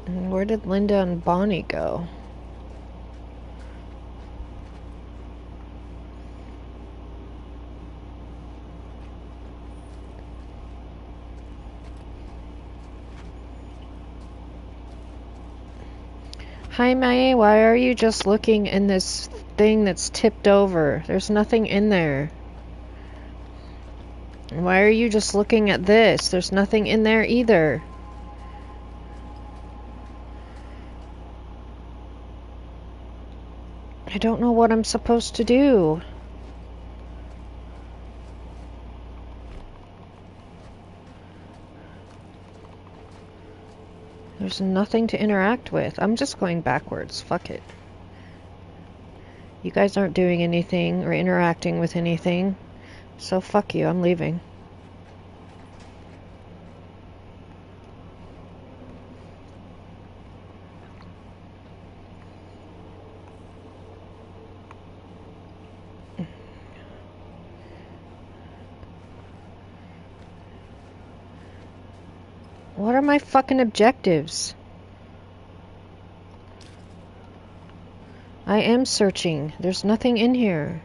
And where did Linda and Bonnie go? Hi, Mae, why are you just looking in this thing that's tipped over? There's nothing in there. Why are you just looking at this? There's nothing in there either. I don't know what I'm supposed to do. There's nothing to interact with. I'm just going backwards. Fuck it. You guys aren't doing anything or interacting with anything. So fuck you. I'm leaving. What are my fucking objectives? I am searching. There's nothing in here.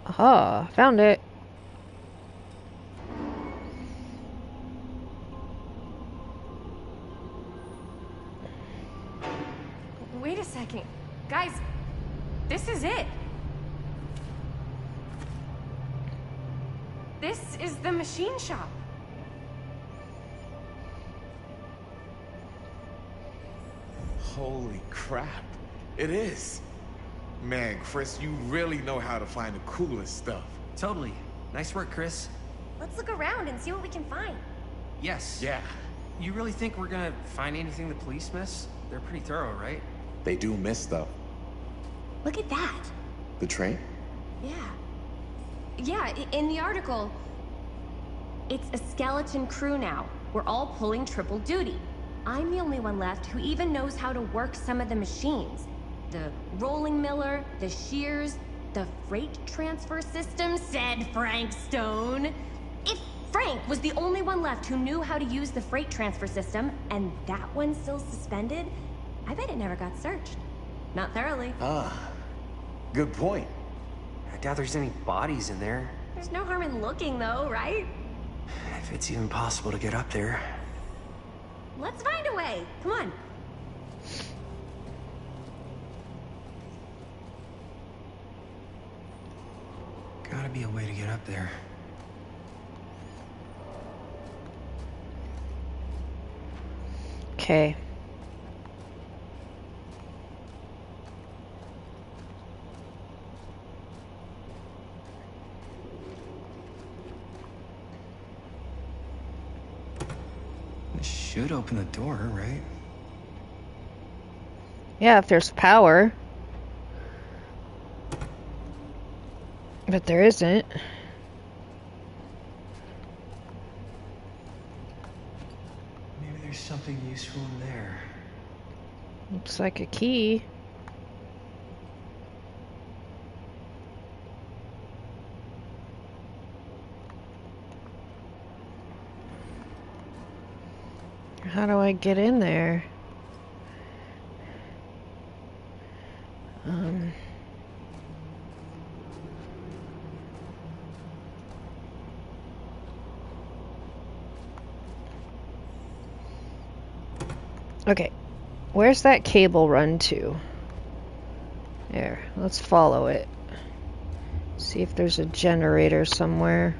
Aha, found it. Wait a second. Guys, this is it. This is the machine shop. Holy crap. It is. Man, Chris, you really know how to find the coolest stuff. Totally. Nice work, Chris. Let's look around and see what we can find. Yes. Yeah. You really think we're gonna find anything the police miss? They're pretty thorough, right? They do miss stuff. Look at that. The train? Yeah, in the article, it's a skeleton crew now. We're all pulling triple duty. I'm the only one left who even knows how to work some of the machines. The rolling miller, the shears, the freight transfer system, said Frank Stone. If Frank was the only one left who knew how to use the freight transfer system, and that one's still suspended, I bet it never got searched. Not thoroughly. Ah, good point. I doubt there's any bodies in there. There's no harm in looking, though, right? If it's even possible to get up there. Let's find a way. Come on. Gotta be a way to get up there. Okay. This should open the door, right? Yeah, if there's power. But there isn't. Maybe There's something useful in there. Looks like a key. How do I get in there? Okay, where's that cable run to? There, let's follow it. See if there's a generator somewhere.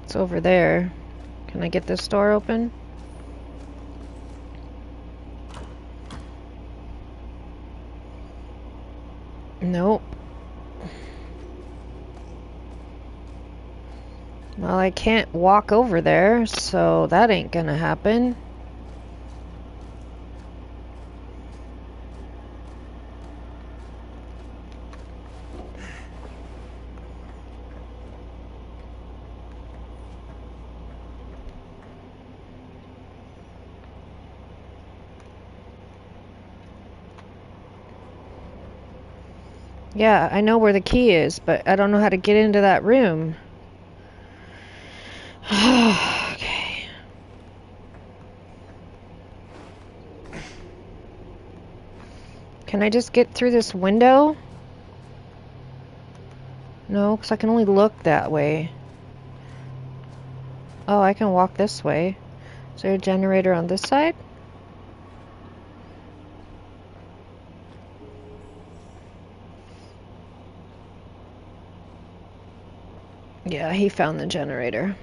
It's over there. Can I get this door open? Nope. Well, I can't walk over there, so that ain't gonna happen. Yeah, I know where the key is, but I don't know how to get into that room. Okay. Can I just get through this window? No, because I can only look that way. Oh, I can walk this way. Is there a generator on this side? Yeah, he found the generator.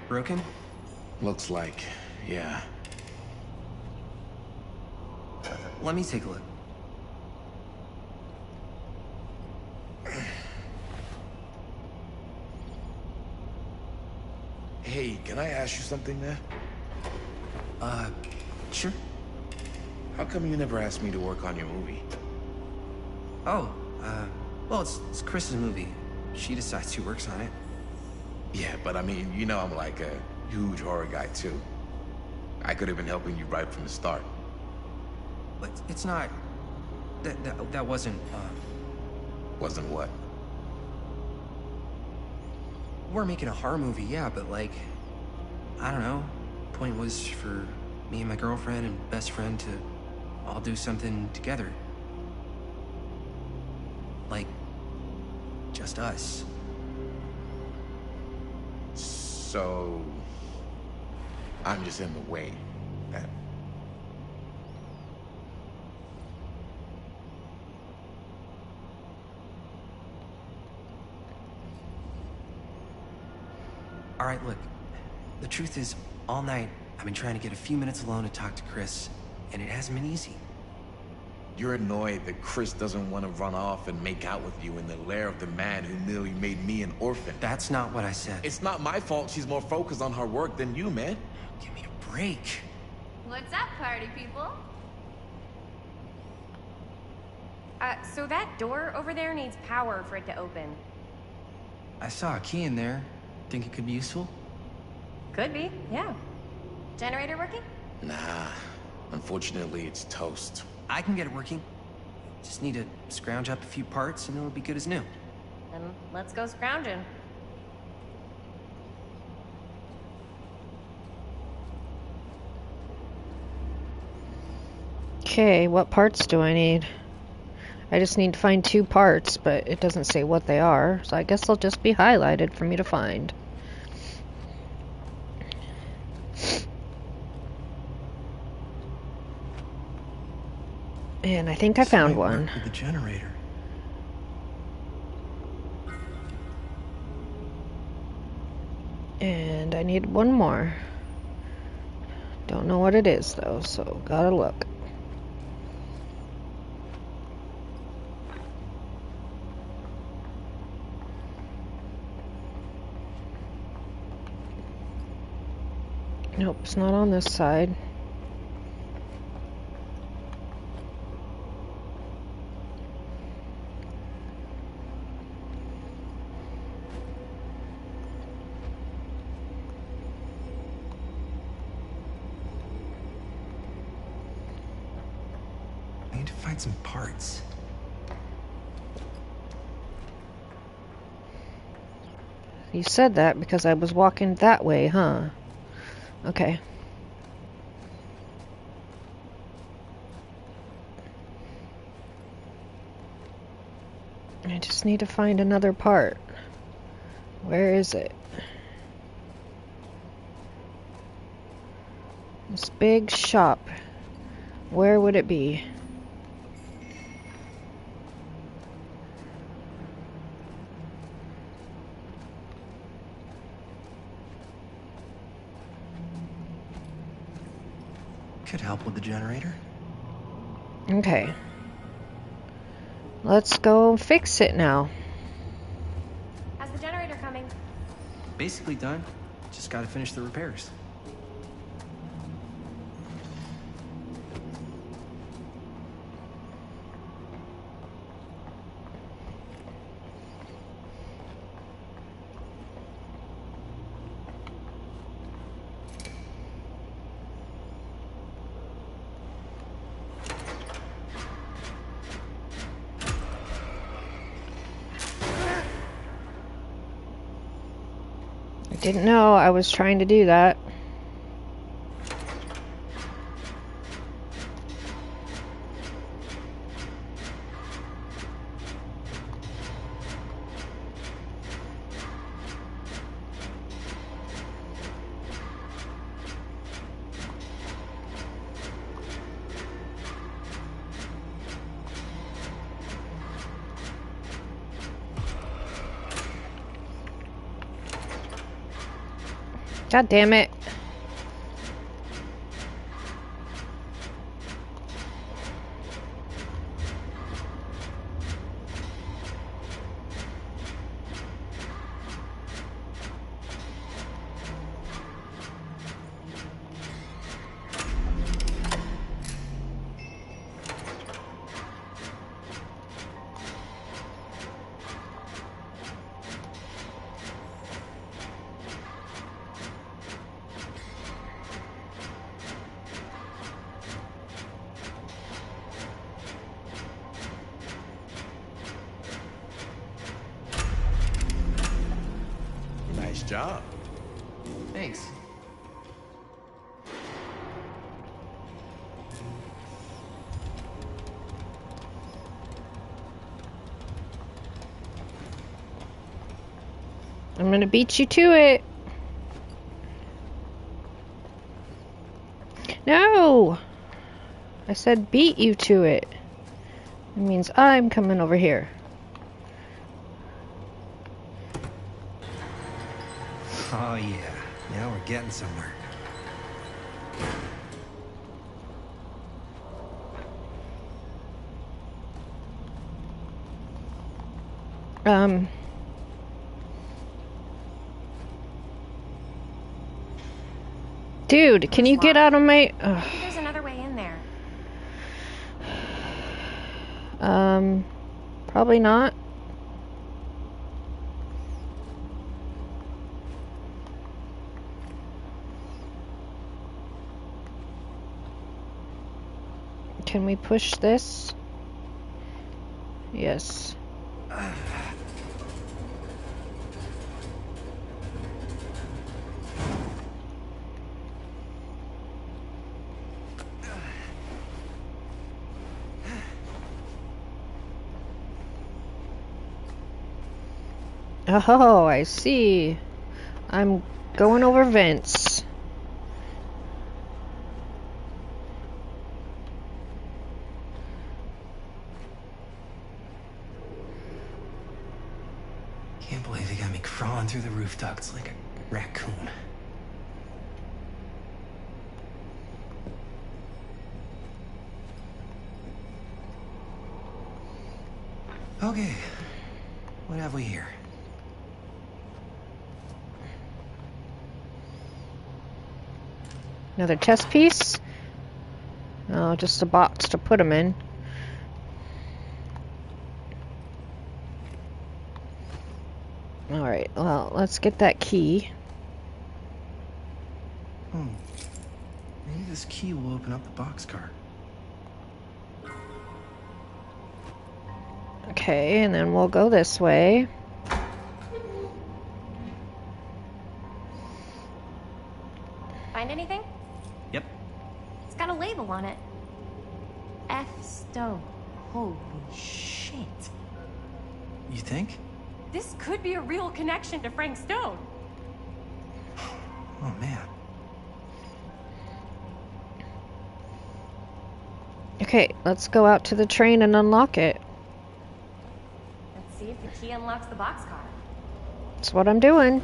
Broken? Looks like, yeah. Let me take a look. Hey, can I ask you something, man? Sure. How come you never asked me to work on your movie? Oh, well, it's Chris's movie. She decides who works on it. Yeah, but I mean, you know I'm like a huge horror guy, too. I could have been helping you right from the start. But it's not... That wasn't, Wasn't what? We're making a horror movie, yeah, but like... I don't know. The point was for me and my girlfriend and best friend to all do something together. Like... just us. So... I'm just in the way, then. All right, look. The truth is, all night, I've been trying to get a few minutes alone to talk to Chris, and it hasn't been easy. You're annoyed that Chris doesn't want to run off and make out with you in the lair of the man who nearly made me an orphan. That's not what I said. It's not my fault she's more focused on her work than you, man. Give me a break. What's up, party people? So that door over there needs power for it to open. I saw a key in there. Think it could be useful? Could be, yeah. Generator working? Nah. Unfortunately, it's toast. I can get it working. Just need to scrounge up a few parts and it'll be good as new. Then let's go scrounging. Okay, what parts do I need? I just need to find 2 parts, but it doesn't say what they are, so I guess they'll just be highlighted for me to find. And I think I found one. The generator. And I need one more. Don't know what it is though, so gotta look. Nope, it's not on this side. I need to find some parts. You said that because I was walking that way, huh? Okay. I just need to find another part. Where is it? This big shop. Where would it be? Could help with the generator. Okay. Let's go fix it now. How's the generator coming? Basically done. Just gotta finish the repairs. Didn't know I was trying to do that. God damn it. Nice job. Thanks. I'm gonna beat you to it. No! I said beat you to it. It means I'm coming over here. Oh yeah, now we're getting somewhere. Dude, can you get out of my... I think there's another way in there. Probably not. Can we push this? Yes. Oh, I see. I'm going over vents. Can't believe they got me crawling through the roof ducts like a raccoon. Okay, what have we here? Another chest piece? Oh, just a box to put them in. Alright, well, let's get that key. Maybe this key will open up the boxcar. Okay, and then we'll go this way. Find anything? Yep. It's got a label on it. F. Stone. Holy shit. You think? This could be a real connection to Frank Stone. Oh, man. Okay, let's go out to the train and unlock it. Let's see if the key unlocks the boxcar. That's what I'm doing.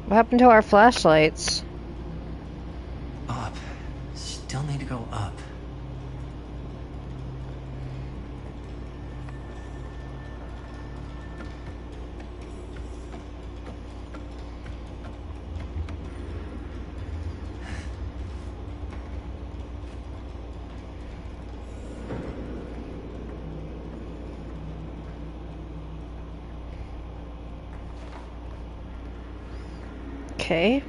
What happened to our flashlights? Up. Still need to go up. Okay.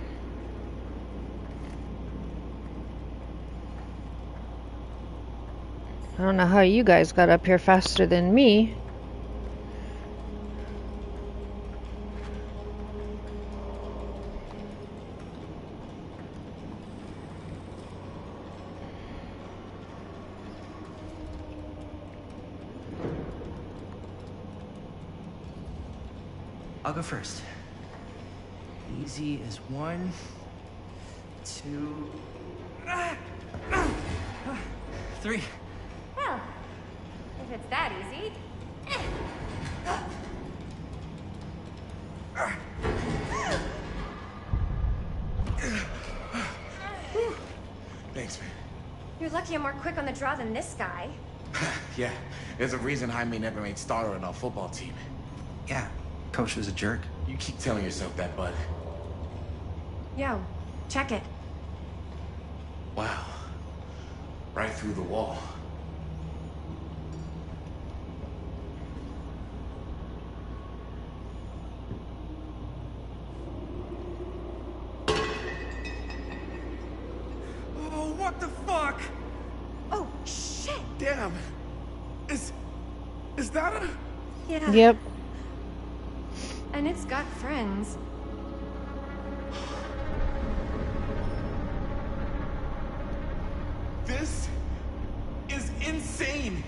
I don't know how you guys got up here faster than me. I'll go first. Easy as 1, 2, 3. Well, if it's that easy. Thanks, man. You're lucky I'm more quick on the draw than this guy. Yeah, there's a reason Jaime never made starter on our football team. Yeah, coach was a jerk. You keep telling yourself that, bud. Yo, check it. Wow. Right through the wall. Oh, what the fuck? Oh, shit! Damn. Is that a... Yeah. Yep. And it's got friends. This is insane.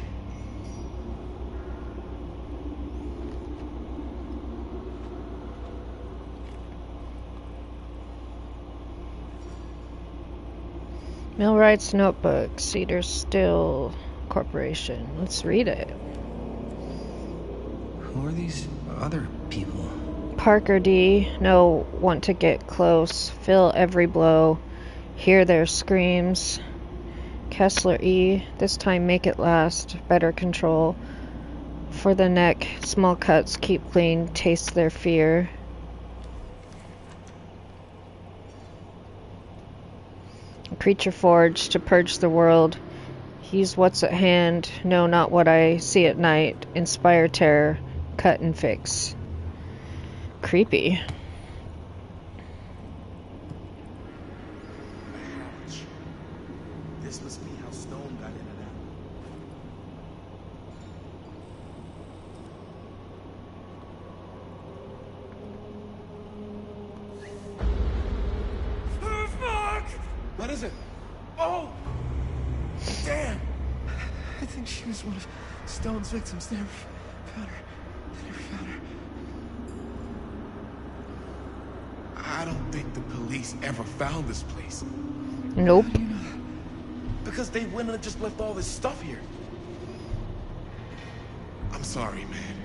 Millwright's Notebook, Cedar Still Corporation. Let's read it. Who are these other people? Parker D. No, want to get close. Feel every blow. Hear their screams. Kessler E. This time make it last. Better control. For the neck, small cuts, keep clean. Taste their fear. Creature forged to purge the world. He's what's at hand. No, not what I see at night. Inspire terror. Cut and fix. Creepy. This must be how Stone got in and out. Oh, fuck! What is it? Oh! Damn! I think she was one of Stone's victims. They never found her. They never found her. I don't think the police ever found this place. Nope. How do you know that? Because they went and just left all this stuff here. I'm sorry, man.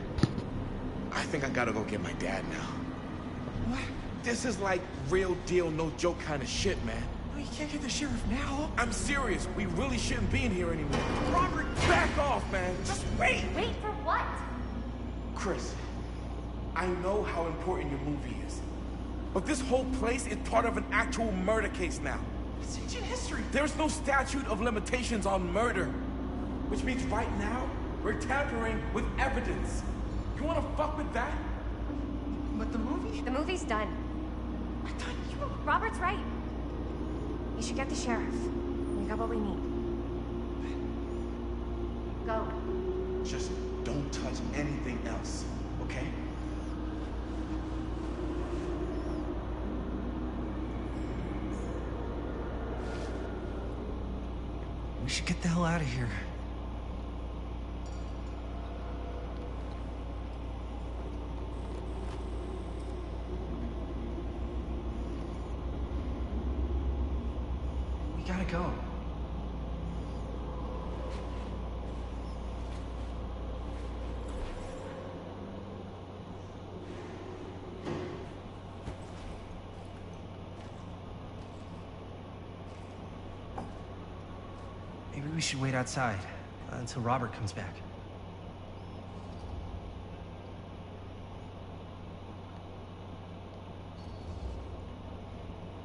I think I gotta go get my dad now. What? This is like real deal, no joke kind of shit, man. No, you can't get the sheriff now. I'm serious. We really shouldn't be in here anymore. Robert, back off, man. Just wait. Wait for what? Chris, I know how important your movie is. But this whole place is part of an actual murder case now. It's ancient history. There's no statute of limitations on murder. Which means right now, we're tampering with evidence. You wanna fuck with that? But the movie? The movie's done. I thought you... Robert's right. You should get the sheriff. We got what we need. Go. Just don't touch anything else, okay? We should get the hell out of here. We gotta go. Maybe we should wait outside until Robert comes back.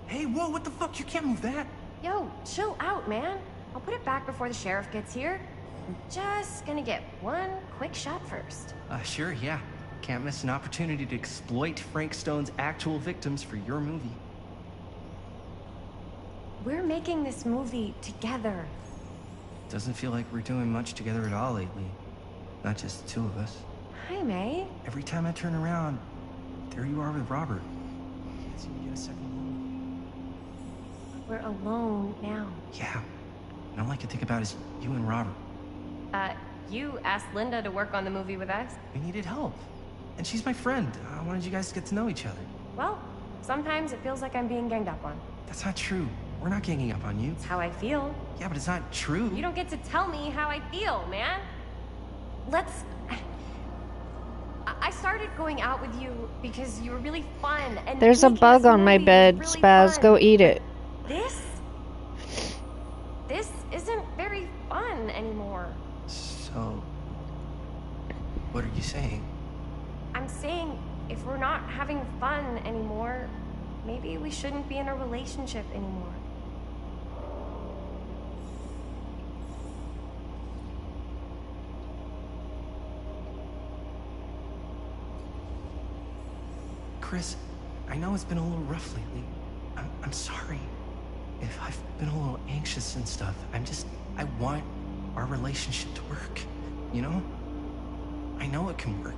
Hey, whoa, what the fuck? You can't move that. Yo, chill out, man. I'll put it back before the sheriff gets here. I'm just gonna get one quick shot first. Sure, yeah. Can't miss an opportunity to exploit Frank Stone's actual victims for your movie. We're making this movie together. Doesn't feel like we're doing much together at all lately. Not just the two of us. Hi, May. Every time I turn around, there you are with Robert. Can't seem to get a second moment. We're alone now. Yeah. And all I can think about is you and Robert. You asked Linda to work on the movie with us? We needed help. And she's my friend. I wanted you guys to get to know each other. Well, sometimes it feels like I'm being ganged up on. That's not true. We're not ganging up on you. It's how I feel. Yeah, but it's not true. You don't get to tell me how I feel, man. I started going out with you because you were really fun. And there's a bug on my bed, really Spaz. Fun. Go eat it. This isn't very fun anymore. So, what are you saying? I'm saying if we're not having fun anymore, maybe we shouldn't be in a relationship anymore. Chris, I know it's been a little rough lately. I'm sorry if I've been a little anxious and stuff. I want our relationship to work, you know? I know it can work.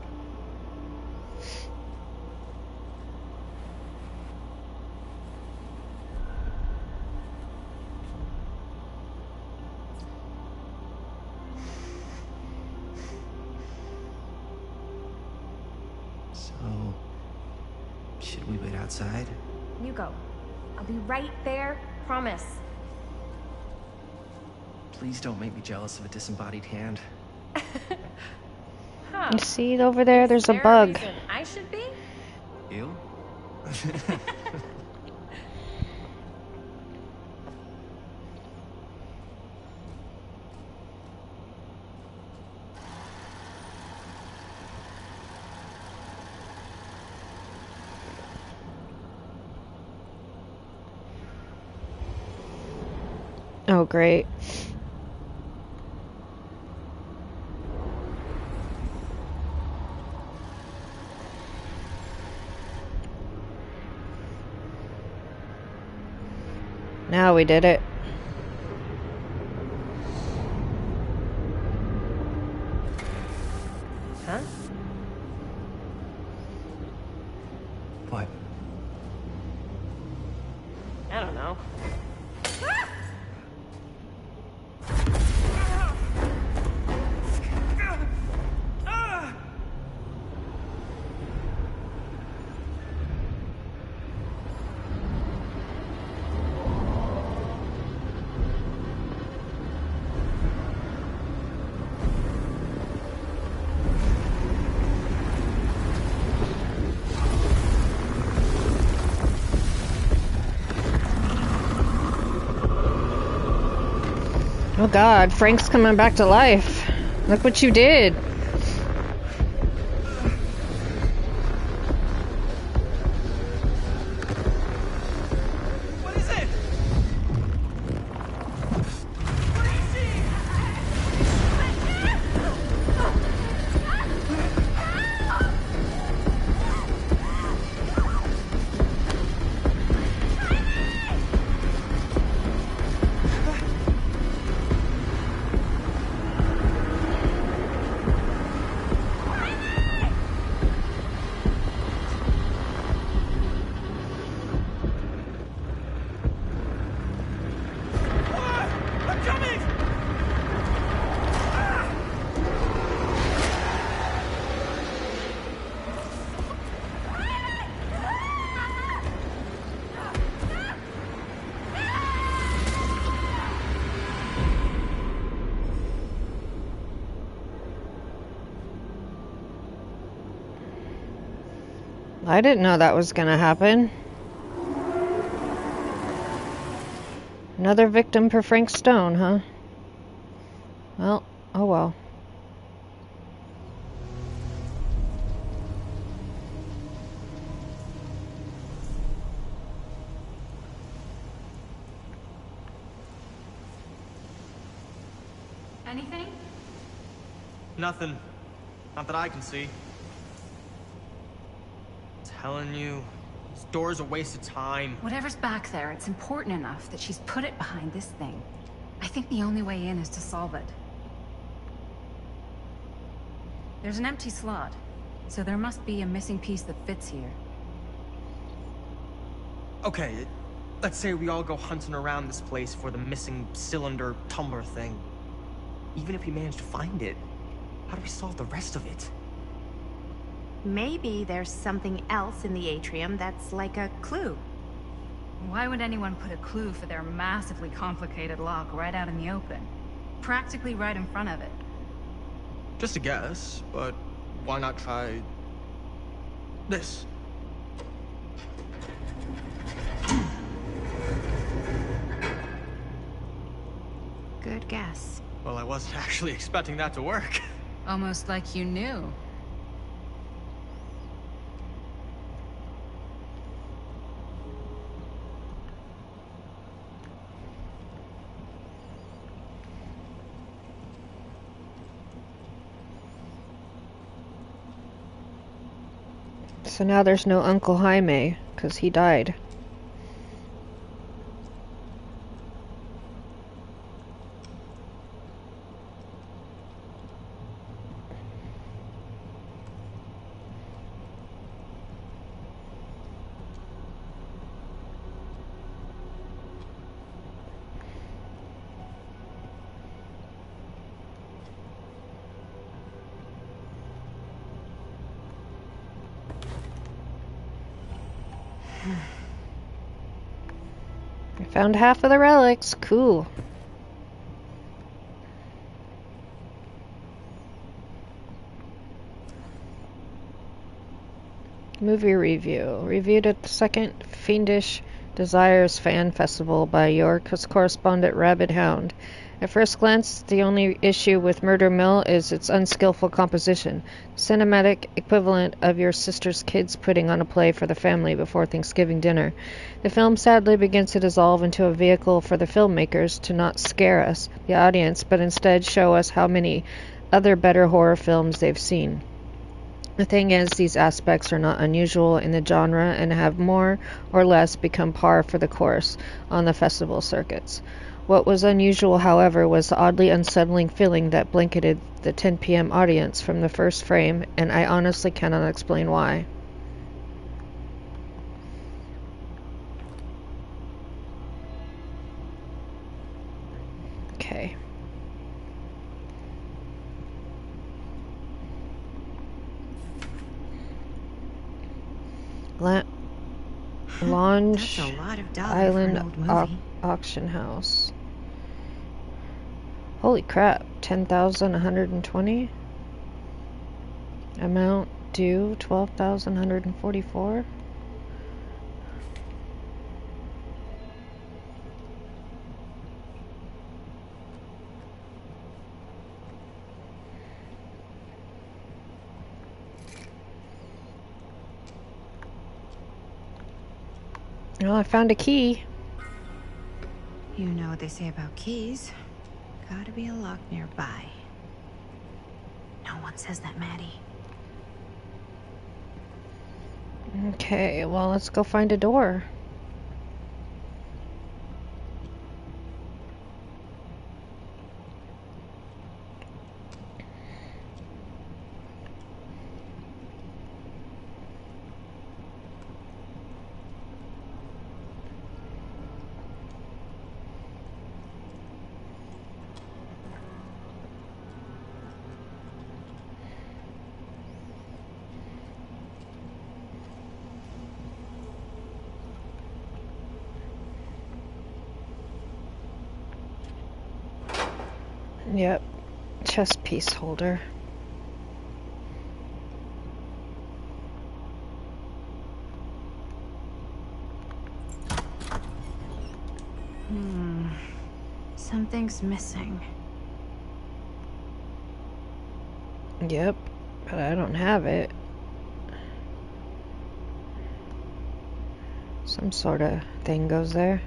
So, should we wait outside? You go. I'll be right there, promise. Please don't make me jealous of a disembodied hand. Huh. You see over there? There's a Is there bug. reason I should be? You? Oh, great. Now we did it. Huh? What? I don't know. Oh God, Frank's coming back to life. Look what you did. I didn't know that was gonna happen. Another victim for Frank Stone, huh? Well, oh well. Anything? Nothing. Not that I can see. Telling you, this door's a waste of time. Whatever's back there, it's important enough that she's put it behind this thing. I think the only way in is to solve it. There's an empty slot, so there must be a missing piece that fits here. Okay, let's say we all go hunting around this place for the missing cylinder tumbler thing. Even if we manage to find it, how do we solve the rest of it? Maybe there's something else in the atrium that's like a clue. Why would anyone put a clue for their massively complicated lock right out in the open? Practically right in front of it. Just a guess, but why not try this? Good guess. Well, I wasn't actually expecting that to work. Almost like you knew. So now there's no Uncle Jaime, because he died. I found half of the relics. Cool. Movie review. Reviewed at the second Fiendish Desires Fan Festival by your correspondent Rabid Hound. At first glance, the only issue with Murder Mill is its unskillful composition, cinematic equivalent of your sister's kids putting on a play for the family before Thanksgiving dinner. The film sadly begins to dissolve into a vehicle for the filmmakers to not scare us, the audience, but instead show us how many other better horror films they've seen. The thing is, these aspects are not unusual in the genre and have more or less become par for the course on the festival circuits. What was unusual, however, was the oddly unsettling feeling that blanketed the 10 p.m. audience from the first frame, and I honestly cannot explain why. Okay. Lounge Island Auction House. Holy crap, 10,120? Amount due, 12,144? Well, I found a key. You know what they say about keys. Gotta be a lock nearby. No one says that, Maddie. Okay, well, let's go find a door. Yep, chest piece holder. Something's missing. Yep, but I don't have it. Some sort of thing goes there.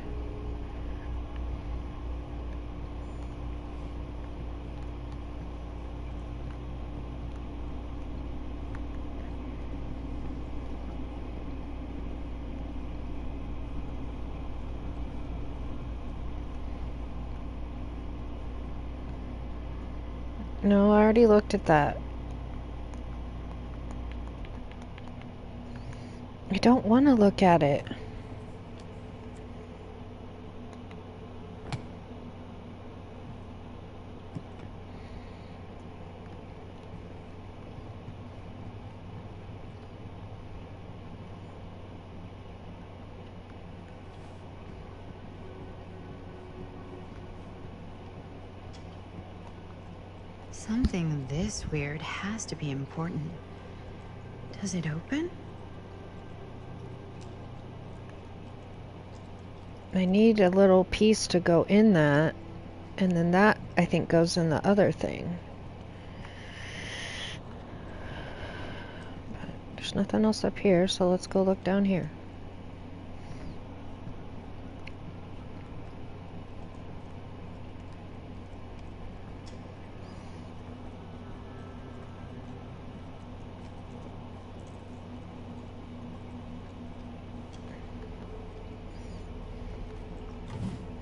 No, I already looked at that. I don't want to look at it. Something this weird has to be important. Does it open? I need a little piece to go in that, and then that, I think, goes in the other thing. But there's nothing else up here, so let's go look down here.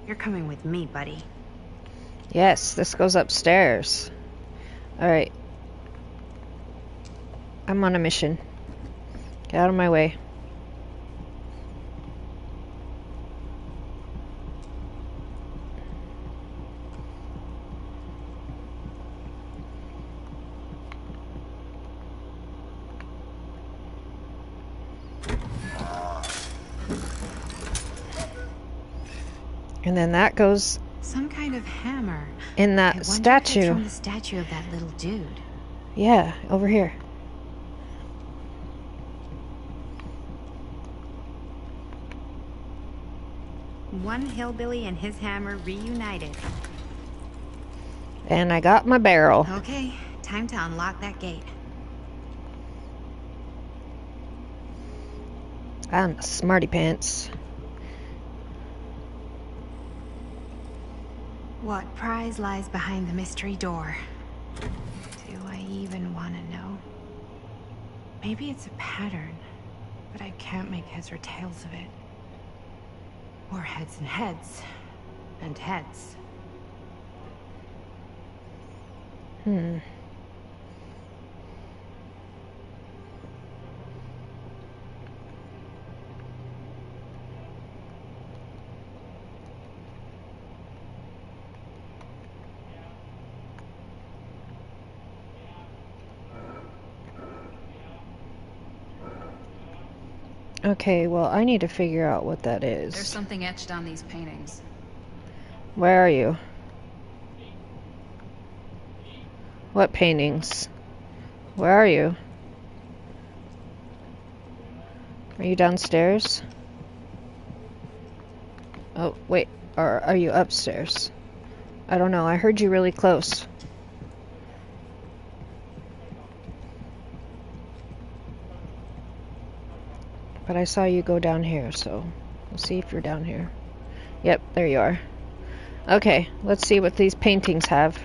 You're coming with me, buddy. Yes, this goes upstairs. Alright. I'm on a mission. Get out of my way. And then that goes some kind of hammer in that statue. It's from the statue of that little dude. Yeah, over here. One hillbilly and his hammer reunited. And I got my barrel. Okay, time to unlock that gate. I'm a smarty pants. What prize lies behind the mystery door? Do I even want to know? Maybe it's a pattern, but I can't make heads or tails of it. Or heads and heads, and heads. Okay, well, I need to figure out what that is. There's something etched on these paintings. Where are you? What paintings? Where are you? Are you downstairs? Oh, wait. Or are you upstairs? I don't know. I heard you really close. But I saw you go down here, so we'll see if you're down here. Yep, there you are. Okay, let's see what these paintings have.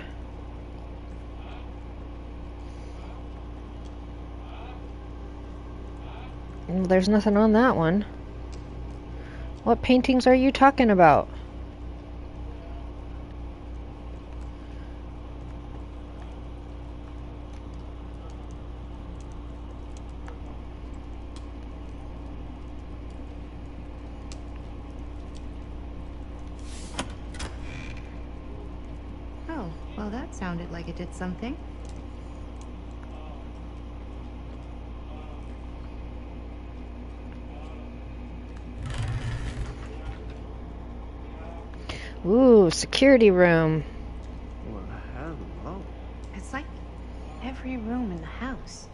Well, there's nothing on that one. What paintings are you talking about? Well, that sounded like it did something. Ooh, security room. Well, hello. It's like every room in the house.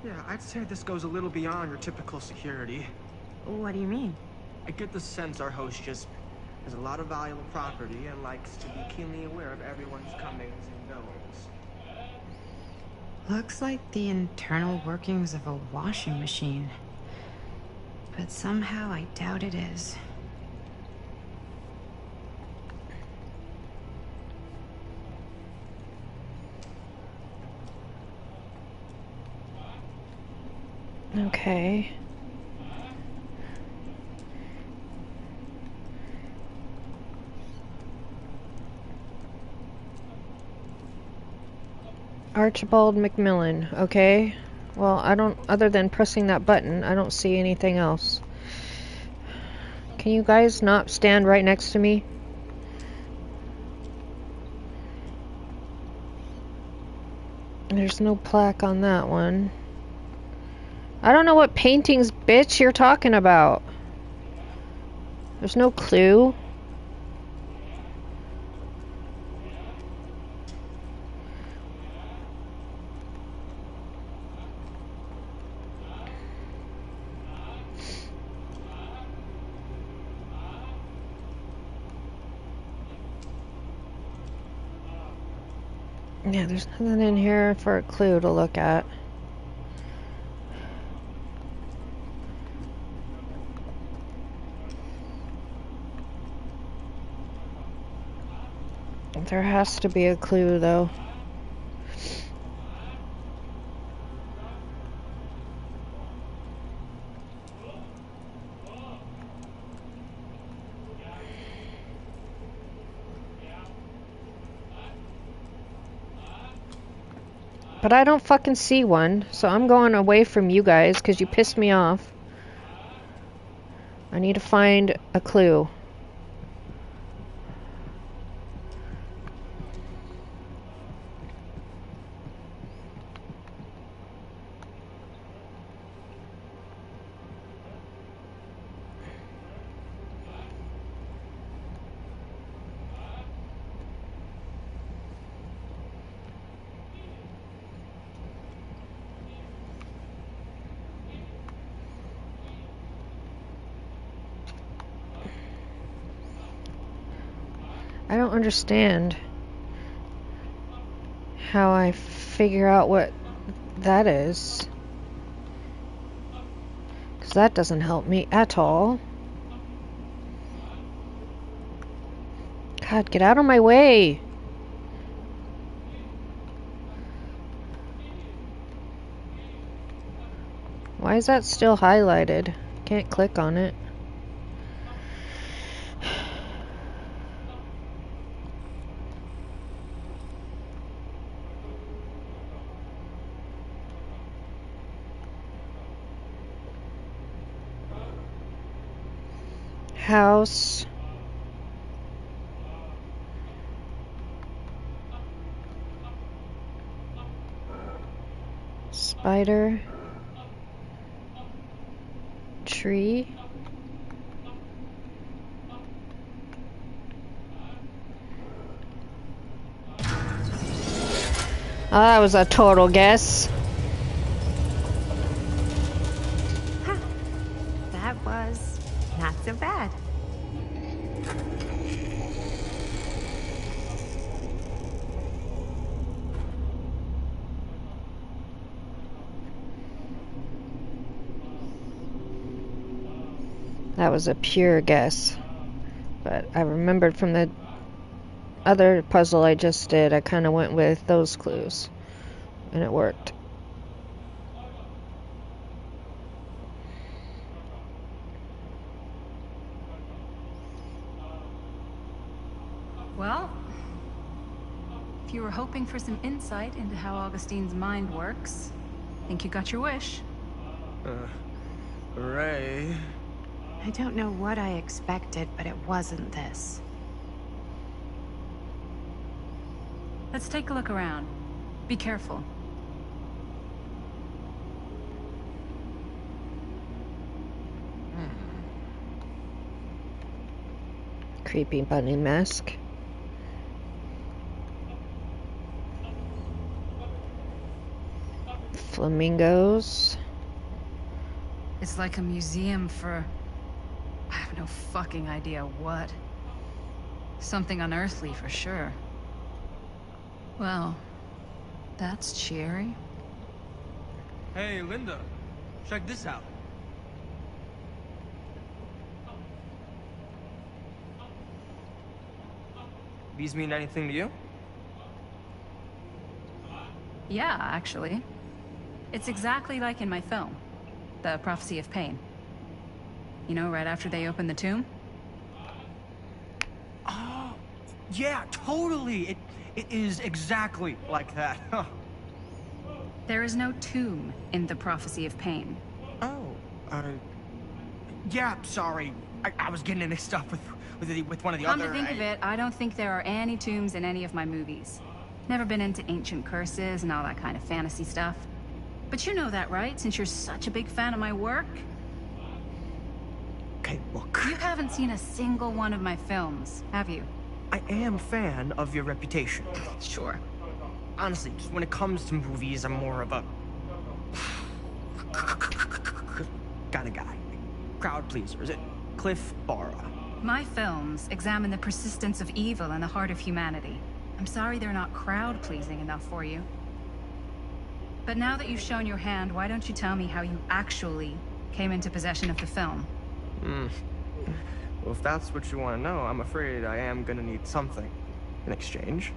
Yeah, I'd say this goes a little beyond your typical security. What do you mean? I get the sense our host just has a lot of valuable property and likes to be keenly aware of everyone's comings and goings. Looks like the internal workings of a washing machine. But somehow I doubt it is. Okay. Archibald McMillan. Okay. Well, I don't, other than pressing that button, I don't see anything else. Can you guys not stand right next to me? There's no plaque on that one. I don't know what paintings, bitch, you're talking about. There's no clue. Yeah, there's nothing in here for a clue to look at. There has to be a clue, though. But I don't fucking see one, so I'm going away from you guys because you pissed me off. I need to find a clue. I don't understand how I figure out what that is. Because that doesn't help me at all. God, get out of my way! Why is that still highlighted? Can't click on it. House. Spider. Tree. Oh, that was a total guess. Huh. That was not so bad. That was a pure guess. But I remembered from the other puzzle I just did, I kind of went with those clues. And it worked. Well, if you were hoping for some insight into how Augustine's mind works, I think you got your wish. Ray. I don't know what I expected, but it wasn't this. Let's take a look around. Be careful. Creepy bunny mask. Flamingos. It's like a museum for... I have no fucking idea what. Something unearthly for sure. Well, that's cheery. Hey, Linda, check this out. These mean anything to you? Yeah, actually. It's exactly like in my film, The Prophecy of Pain. You know, right after they open the tomb? Oh, yeah, totally. It is exactly like that. There is no tomb in The Prophecy of Pain. Oh, yeah, sorry. I was getting mixed up with one of the Come other... to think of it, I don't think there are any tombs in any of my movies. Never been into ancient curses and all that kind of fantasy stuff. But you know that, right? Since you're such a big fan of my work? Okay, look. You haven't seen a single one of my films, have you? I am a fan of your reputation. Sure. Honestly, just when it comes to movies, I'm more of a... kind of guy. Crowd pleaser. Is it Cliff Barra? My films examine the persistence of evil in the heart of humanity. I'm sorry they're not crowd-pleasing enough for you. But now that you've shown your hand, why don't you tell me how you actually came into possession of the film? Well, if that's what you want to know, I'm afraid I am gonna need something in exchange.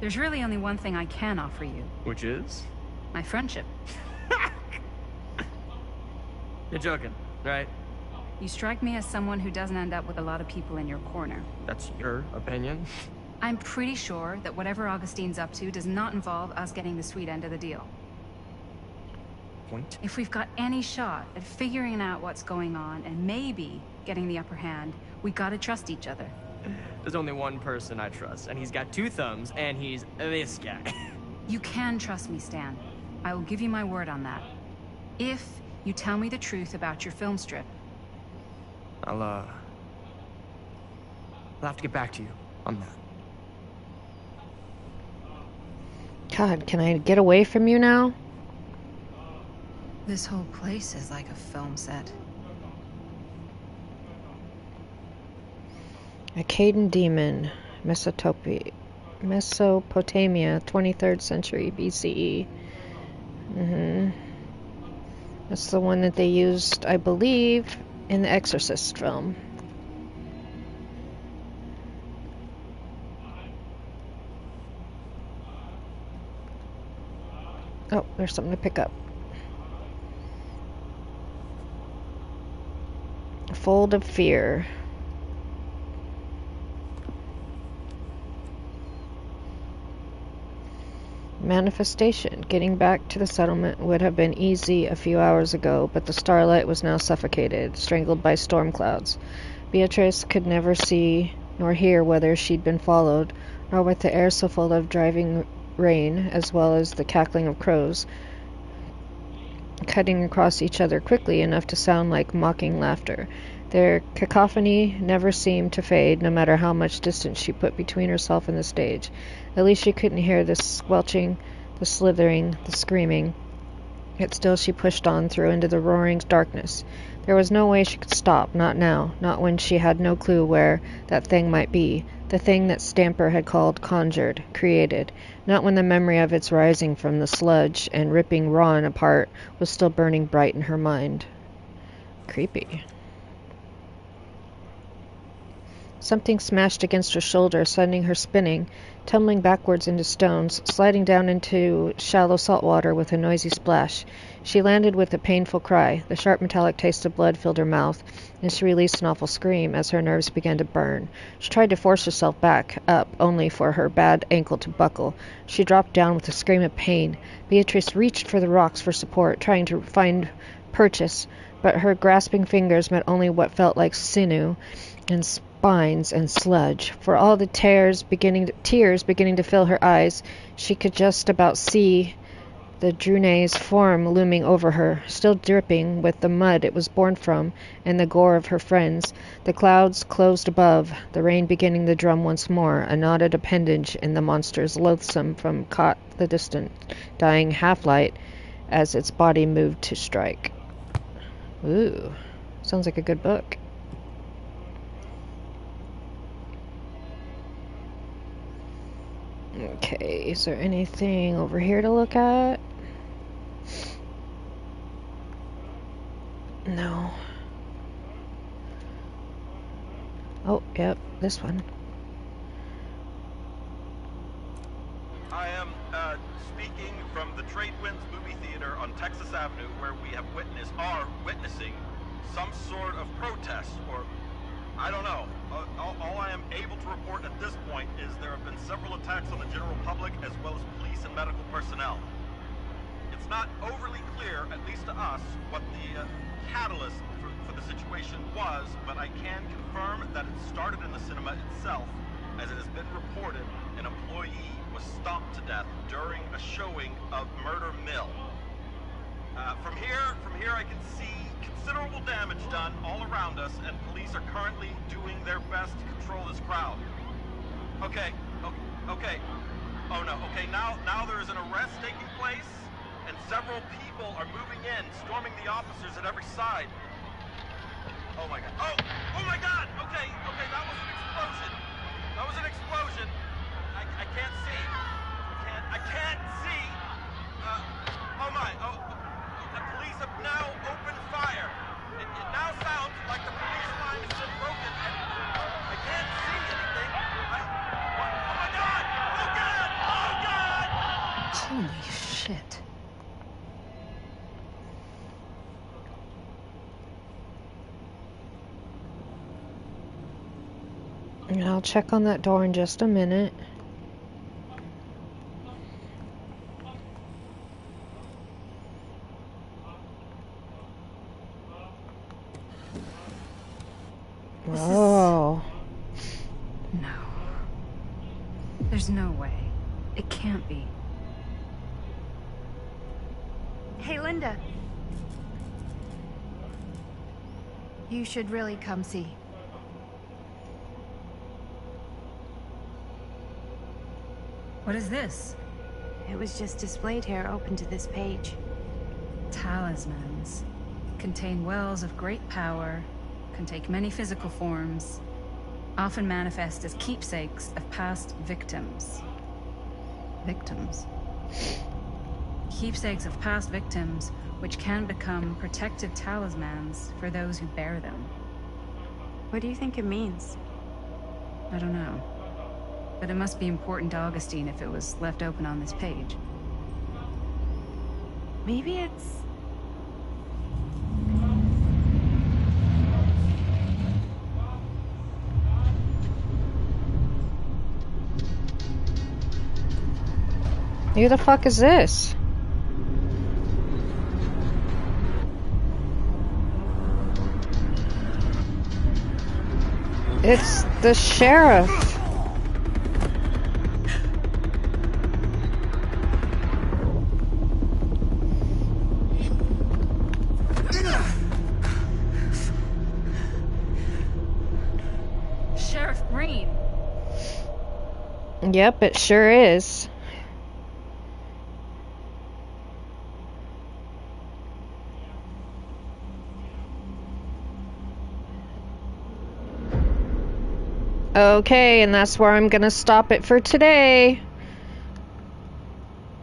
There's really only one thing I can offer you. Which is? My friendship. You're joking, right? You strike me as someone who doesn't end up with a lot of people in your corner. That's your opinion? I'm pretty sure that whatever Augustine's up to does not involve us getting the sweet end of the deal. Point? If we've got any shot at figuring out what's going on and maybe getting the upper hand, we gotta trust each other. There's only one person I trust, and he's got 2 thumbs, and he's this guy. You can trust me, Stan. I will give you my word on that. If you tell me the truth about your film strip. I'll have to get back to you on that. God, can I get away from you now? This whole place is like a film set. Akkadian demon, Mesopotamia, 23rd century BCE. That's the one that they used, I believe, in the Exorcist film. Oh, there's something to pick up. A fold of fear. Manifestation. Getting back to the settlement would have been easy a few hours ago, but the starlight was now suffocated, strangled by storm clouds. Beatrice could never see nor hear whether she'd been followed, nor with the air so full of driving rain, as well as the cackling of crows, cutting across each other quickly enough to sound like mocking laughter. Their cacophony never seemed to fade, no matter how much distance she put between herself and the stage. At least she couldn't hear the squelching, the slithering, the screaming. Yet still she pushed on through into the roaring darkness. There was no way she could stop, not now, not when she had no clue where that thing might be, the thing that Stamper had called conjured, created, not when the memory of its rising from the sludge and ripping Ron apart was still burning bright in her mind. Creepy. Something smashed against her shoulder, sending her spinning, tumbling backwards into stones, sliding down into shallow salt water with a noisy splash. She landed with a painful cry. The sharp metallic taste of blood filled her mouth, and she released an awful scream as her nerves began to burn. She tried to force herself back up, only for her bad ankle to buckle. She dropped down with a scream of pain. Beatrice reached for the rocks for support, trying to find purchase, but her grasping fingers met only what felt like sinew and spines and sludge. For all the tears beginning to fill her eyes, she could just about see the Drunay's form looming over her, still dripping with the mud it was born from and the gore of her friends. The clouds closed above, the rain beginning to drum once more, a knotted appendage in the monster's loathsome from caught the distant, dying half-light as its body moved to strike. Ooh, sounds like a good book. Okay, is there anything over here to look at? No. Oh, yep, this one. I am speaking from the Trade Winds Movie Theater on Texas Avenue, where we have witnessing some sort of protest, or I don't know. All I am able to report at this point is there have been several attacks on the general public as well as police and medical personnel. It's not overly clear, at least to us, what the catalyst for the situation was, but I can confirm that it started in the cinema itself, as it has been reported an employee was stomped to death during a showing of Murder Mill. From here I can see considerable damage done all around us, and police are currently doing their best to control this crowd. Okay. Oh no, okay, now there is an arrest taking place, and several people are moving in, storming the officers at every side. Oh my god. Oh my god! Okay, that was an explosion. I can't see. I can't see. The police have now opened fire. It now sounds like the police line has been broken, and I can't see anything. Oh my god! Oh god! Holy shit. I'll check on that door in just a minute. Oh. No. There's no way. It can't be. Hey, Linda. You should really come see. What is this? It was just displayed here, open to this page. Talismans. Contain wells of great power, can take many physical forms, often manifest as keepsakes of past victims. Victims? Keepsakes of past victims, which can become protective talismans for those who bear them. What do you think it means? I don't know. But it must be important to Augustine if it was left open on this page. Maybe it's... Who the fuck is this? It's the sheriff. Sheriff Green. Yep, it sure is. Okay, and that's where I'm gonna stop it for today.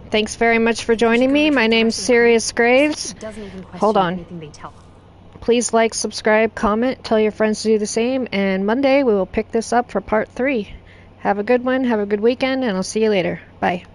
Thanks very much for joining me. My name's Sirius Graves. Hold on. Please like, subscribe, comment, tell your friends to do the same, and Monday we will pick this up for part 3. Have a good one, have a good weekend, and I'll see you later. Bye.